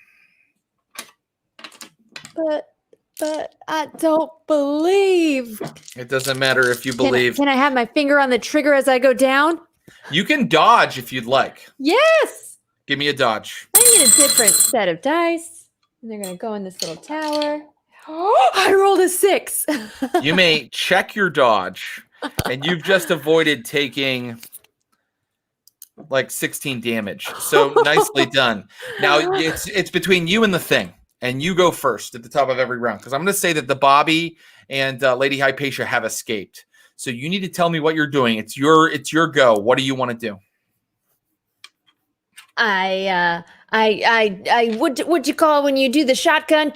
But I don't believe. It doesn't matter if you believe. Can I have my finger on the trigger as I go down? You can dodge if you'd like. Yes. Give me a dodge. I need a different set of dice. And they're going to go in this little tower. Oh, I rolled a 6. You may check your dodge, and you've just avoided taking like 16 damage. So nicely done. Now it's between you and the thing. And you go first at the top of every round, because I'm going to say that the Bobby and Lady Hypatia have escaped. So you need to tell me what you're doing. It's your go. What do you want to do? What'd you call when you do the shotgun?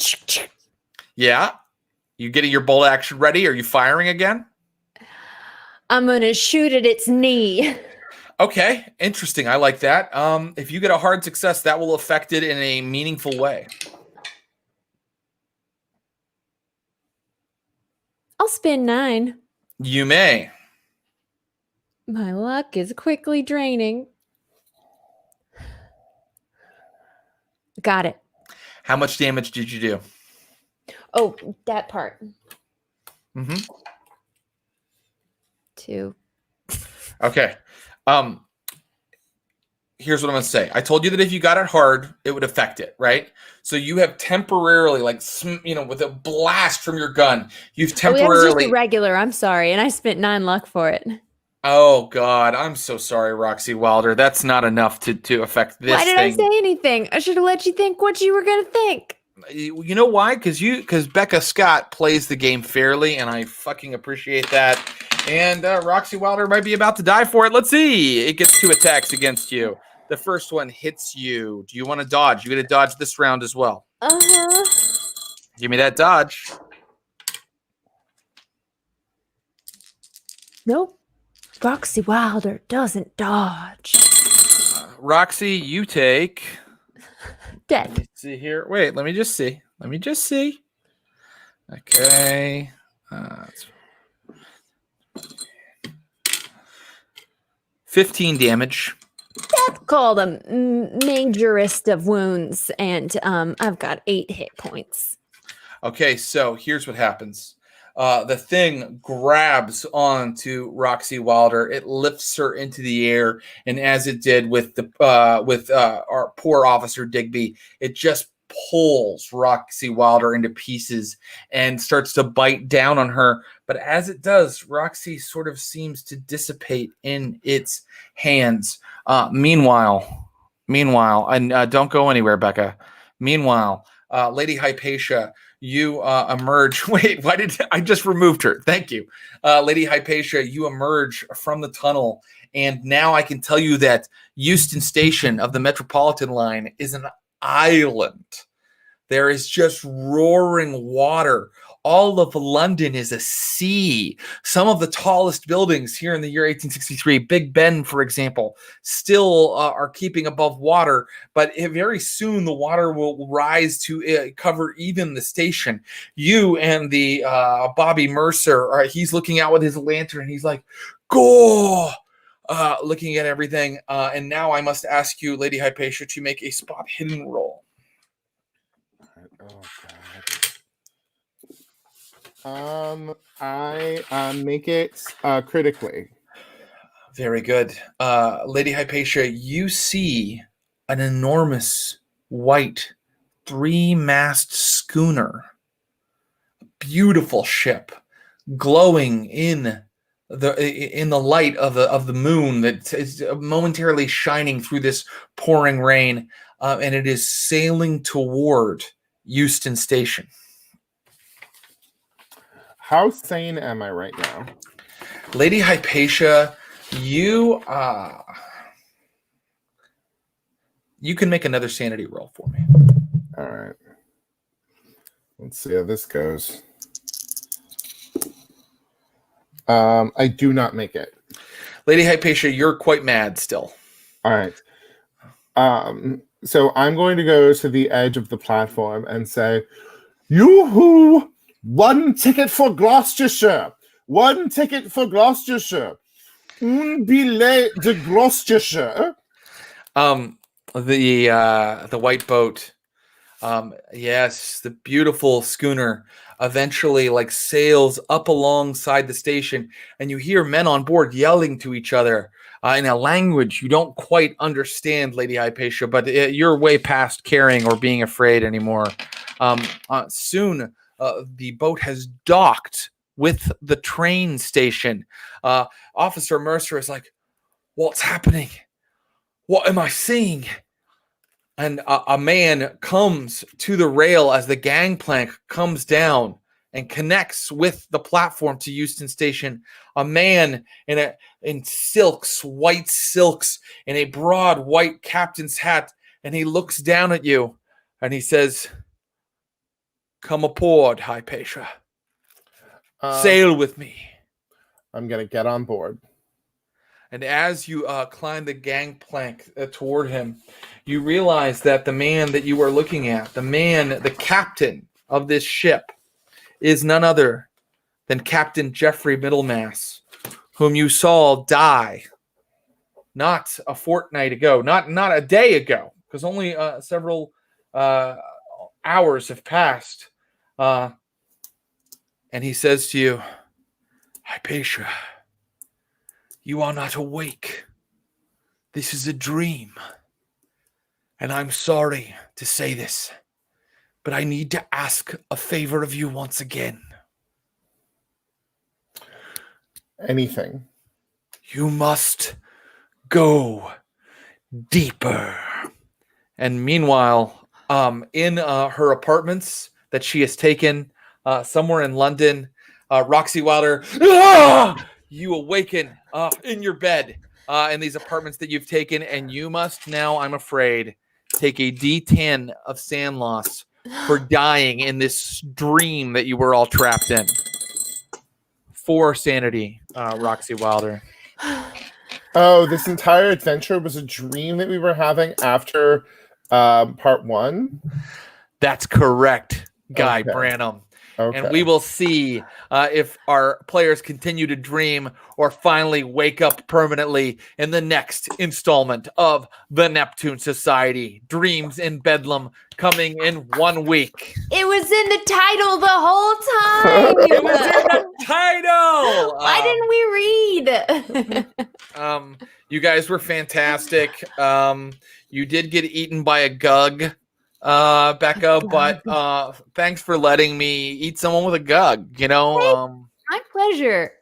Yeah. You getting your bolt action ready? Are you firing again? I'm going to shoot at its knee. Okay. Interesting. I like that. If you get a hard success, that will affect it in a meaningful way. I'll spend 9. You may. My luck is quickly draining. Got it. How much damage did you do? Oh, that part. Mm-hmm. 2. Okay. Here's what I'm going to say. I told you that if you got it hard, it would affect it, right? So you have temporarily, with a blast from your gun, you've temporarily... that was just a regular. I'm sorry. And I spent 9 luck for it. Oh, God. I'm so sorry, Roxy Wilder. That's not enough to affect this thing. Why did I say anything? I should have let you think what you were going to think. You know why? Because Becca Scott plays the game fairly, and I fucking appreciate that. And Roxy Wilder might be about to die for it. Let's see. It gets 2 attacks against you. The first one hits you. Do you want to dodge? You get to dodge this round as well. Uh-huh. Give me that dodge. Nope. Roxy Wilder doesn't dodge. Roxy, you take... Death. Let me see here. Wait, let me just see. Okay. 15 damage. Death called a majorest of wounds, and I've got 8 hit points. Okay, so here's what happens. The thing grabs onto Roxy Wilder. It lifts her into the air, and as it did with our poor Officer Digby, it just pulls Roxy Wilder into pieces and starts to bite down on her. But as it does, Roxy sort of seems to dissipate in its hands. Meanwhile, and don't go anywhere, Becca. Meanwhile, Lady Hypatia, you emerge. Wait, why did I just removed her? Thank you. Lady Hypatia, you emerge from the tunnel, and now I can tell you that Euston Station of the Metropolitan Line is an island. There is just roaring water. All of London is a sea. Some of the tallest buildings here in the year 1863, Big Ben, for example, still are keeping above water. But very soon the water will rise to cover even the station. You and the Bobby Mercer, he's looking out with his lantern. And he's like, go! Looking at everything. And now I must ask you, Lady Hypatia, to make a spot hidden roll. Oh, God. I make it critically. Very good. Lady Hypatia, you see an enormous white 3-mast schooner. Beautiful ship, glowing in the light of the moon that is momentarily shining through this pouring rain, and it is sailing toward Euston Station. How sane am I right now? Lady Hypatia, you can make another sanity roll for me. All right. Let's see how this goes. I do not make it. Lady Hypatia, you're quite mad still. All right. So I'm going to go to the edge of the platform and say, "Yoo-hoo! 1 ticket for Gloucestershire! 1 ticket for Gloucestershire! Un billet de Gloucestershire!" The white boat. Yes, the beautiful schooner eventually like sails up alongside the station, and you hear men on board yelling to each other in a language you don't quite understand, Lady Hypatia, but you're way past caring or being afraid anymore. Soon, the boat has docked with the train station. Officer Mercer is like, "What's happening? What am I seeing?" And a man comes to the rail as the gangplank comes down and connects with the platform to Euston Station. A man in silks, white silks, in a broad white captain's hat, and he looks down at you and he says, "Come aboard, Hypatia. Sail with me." I'm going to get on board. And as you climb the gangplank toward him, you realize that the man that you are looking at, the captain of this ship, is none other than Captain Jeffrey Middlemass, whom you saw die not a fortnight ago, not a day ago, because only several hours have passed. And he says to you, "Hypatia, you are not awake. This is a dream. And I'm sorry to say this, but I need to ask a favor of you once again." Anything. "You must go deeper." And meanwhile, in her apartments that she has taken somewhere in London, Roxy Wilder, you awaken in your bed in these apartments that you've taken, and you must now, I'm afraid, take a D10 of sand loss for dying in this dream that you were all trapped in. 4 sanity, Roxy Wilder. Oh, this entire adventure was a dream that we were having after part 1? That's correct, Guy Okay. Branum. Okay. And we will see if our players continue to dream or finally wake up permanently in the next installment of the Neptune Society. Dreams in Bedlam, coming in 1 week. It was in the title the whole time. It was in the title. Why didn't we read? You guys were fantastic. You did get eaten by a gug, Becca, but thanks for letting me eat someone with a gug. You know, My pleasure.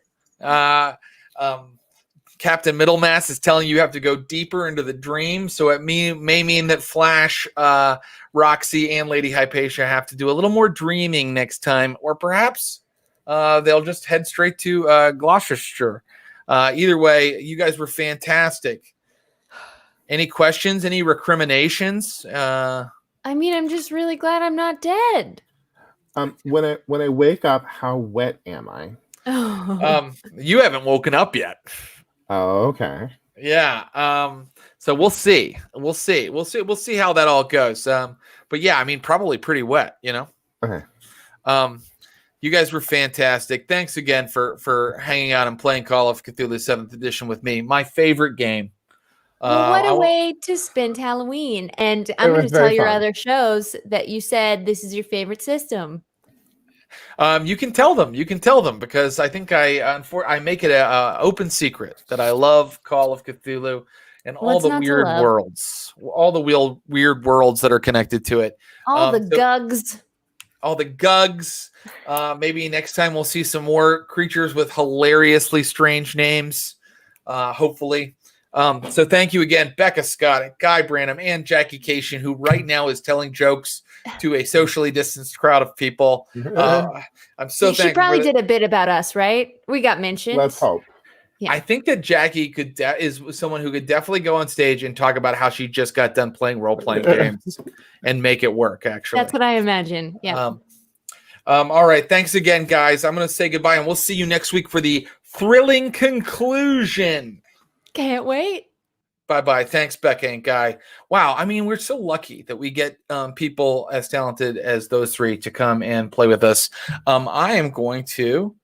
Captain Middlemass is telling you have to go deeper into the dream, so it may mean that Flash, Roxy, and Lady Hypatia have to do a little more dreaming next time, or perhaps they'll just head straight to Gloucestershire. Either way, you guys were fantastic. Any questions? Any recriminations? I mean, I'm just really glad I'm not dead. When I wake up, how wet am I? You haven't woken up yet. Oh, okay. Yeah. So we'll see. We'll see how that all goes. But yeah, I mean, probably pretty wet, you know? Okay. You guys were fantastic. Thanks again for hanging out and playing Call of Cthulhu 7th edition with me. My favorite game. Well, what a way to spend Halloween. And I'm going to tell your other shows that you said this is your favorite system. You can tell them because I think I make it a open secret that I love Call of Cthulhu and all the weird worlds, weird worlds that are connected to it. All the gugs. Maybe next time we'll see some more creatures with hilariously strange names. Hopefully. So thank you again, Becca Scott, Guy Branum, and Jackie Kashian, who right now is telling jokes to a socially distanced crowd of people. I'm so thankful. She probably did a bit about us, right? We got mentioned. Let's hope. Yeah. I think that Jackie is someone who could definitely go on stage and talk about how she just got done playing role-playing games and make it work, actually. That's what I imagine. Yeah. All right. Thanks again, guys. I'm going to say goodbye, and we'll see you next week for the thrilling conclusion. Can't wait. Bye-bye. Thanks, Becca and Guy. Wow. I mean, we're so lucky that we get people as talented as those three to come and play with us. I am going to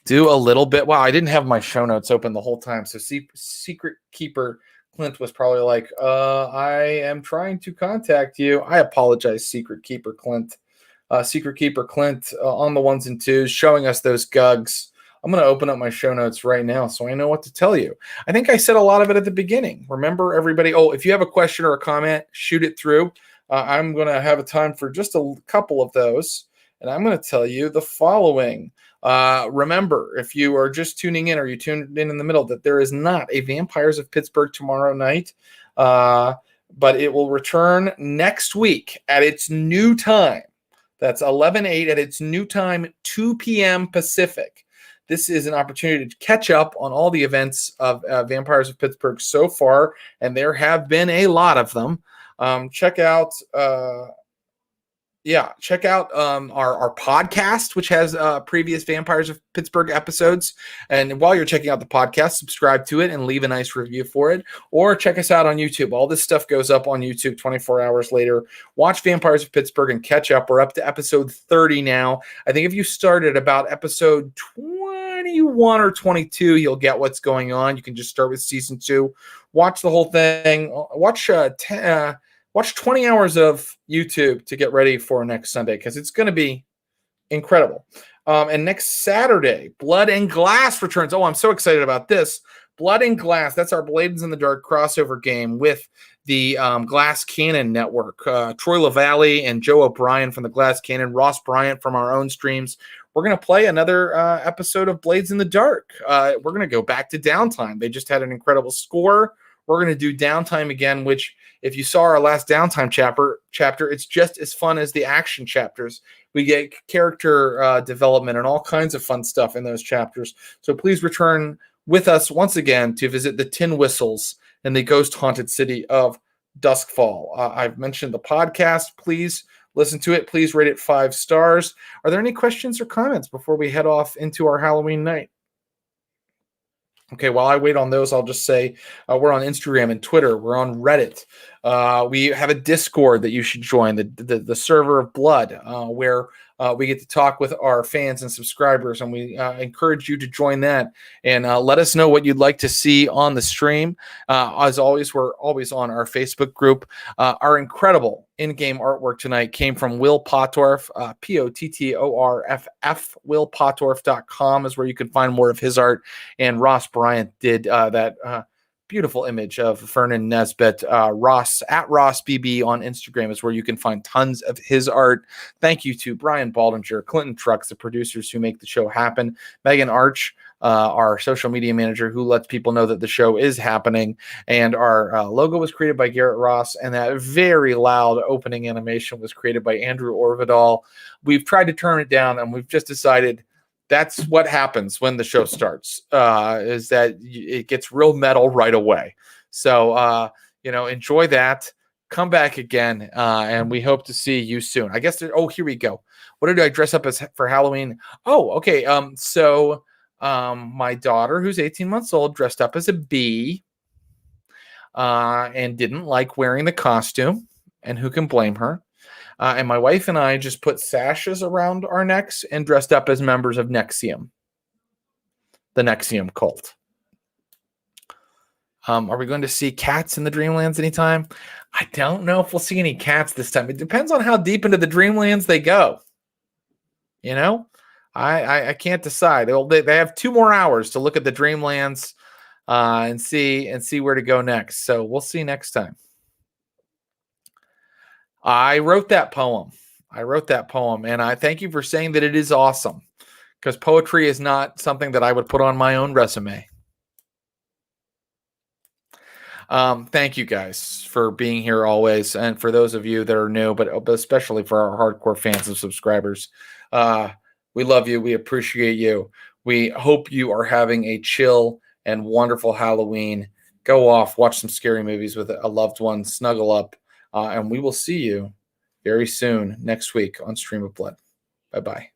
do a little bit. Wow, I didn't have my show notes open the whole time. So Secret Keeper Clint was probably like, I am trying to contact you. I apologize, Secret Keeper Clint. Secret Keeper Clint on the ones and twos, showing us those gugs. I'm going to open up my show notes right now so I know what to tell you. I think I said a lot of it at the beginning. Remember, everybody, if you have a question or a comment, shoot it through. I'm going to have a time for just a couple of those, and I'm going to tell you the following. Remember, if you are just tuning in or you tuned in the middle, that there is not a Vampires of Pittsburgh tomorrow night, but it will return next week at its new time. That's 11/8 at its new time, 2 p.m. Pacific. This is an opportunity to catch up on all the events of Vampires of Pittsburgh so far, and there have been a lot of them. Check out our podcast, which has previous Vampires of Pittsburgh episodes. And while you're checking out the podcast, subscribe to it and leave a nice review for it. Or check us out on YouTube. All this stuff goes up on YouTube 24 hours later. Watch Vampires of Pittsburgh and catch up. We're up to episode 30 now. I think if you started about episode 21 or 22, you'll get what's going on. You can just start with season 2. Watch the whole thing. Watch 20 hours of YouTube to get ready for next Sunday, because it's going to be incredible. And next Saturday, Blood and Glass returns. Oh, I'm so excited about this. Blood and Glass, that's our Blades in the Dark crossover game with the Glass Cannon Network. Troy LaValle and Joe O'Brien from the Glass Cannon, Ross Bryant from our own streams. We're going to play another episode of Blades in the Dark. We're going to go back to Downtime. They just had an incredible score. We're going to do Downtime again, which, if you saw our last Downtime chapter, it's just as fun as the action chapters. We get character development and all kinds of fun stuff in those chapters. So please return with us once again to visit the Tin Whistles in the ghost-haunted city of Duskfall. I've mentioned the podcast. Please listen to it. Please rate it 5 stars. Are there any questions or comments before we head off into our Halloween night? Okay, while I wait on those, I'll just say we're on Instagram and Twitter. We're on Reddit. We have a Discord that you should join, the Server of Blood, where we get to talk with our fans and subscribers, and we encourage you to join that and let us know what you'd like to see on the stream. As always, we're always on our Facebook group. Our incredible in-game artwork tonight came from Will Pottorff, Pottorff. WillPottorff.com is where you can find more of his art. And Ross Bryant did that beautiful image of Vernon Nesbitt. Ross at RossBB on Instagram is where you can find tons of his art. Thank you to Brian Baldinger, Clinton Trucks, the producers who make the show happen, Megan Arch, our social media manager, who lets people know that the show is happening. And our logo was created by Garrett Ross, and that very loud opening animation was created by Andrew Orvidal. We've tried to turn it down, and we've just decided that's what happens when the show starts, is that it gets real metal right away. So, enjoy that. Come back again, and we hope to see you soon. I guess, here we go. What did I dress up as for Halloween? Oh, okay. My daughter, who's 18 months old, dressed up as a bee and didn't like wearing the costume, and who can blame her? And my wife and I just put sashes around our necks and dressed up as members of NXIVM, the NXIVM cult. Are we going to see cats in the Dreamlands anytime? I don't know if we'll see any cats this time. It depends on how deep into the Dreamlands they go. I can't decide. They have 2 more hours to look at the Dreamlands and see where to go next. So we'll see next time. I wrote that poem, and I thank you for saying that it is awesome, because poetry is not something that I would put on my own resume. Thank you guys for being here always, and for those of you that are new, but especially for our hardcore fans and subscribers. We love you. We appreciate you. We hope you are having a chill and wonderful Halloween. Go off, watch some scary movies with a loved one, snuggle up. And we will see you very soon next week on Stream of Blood. Bye-bye.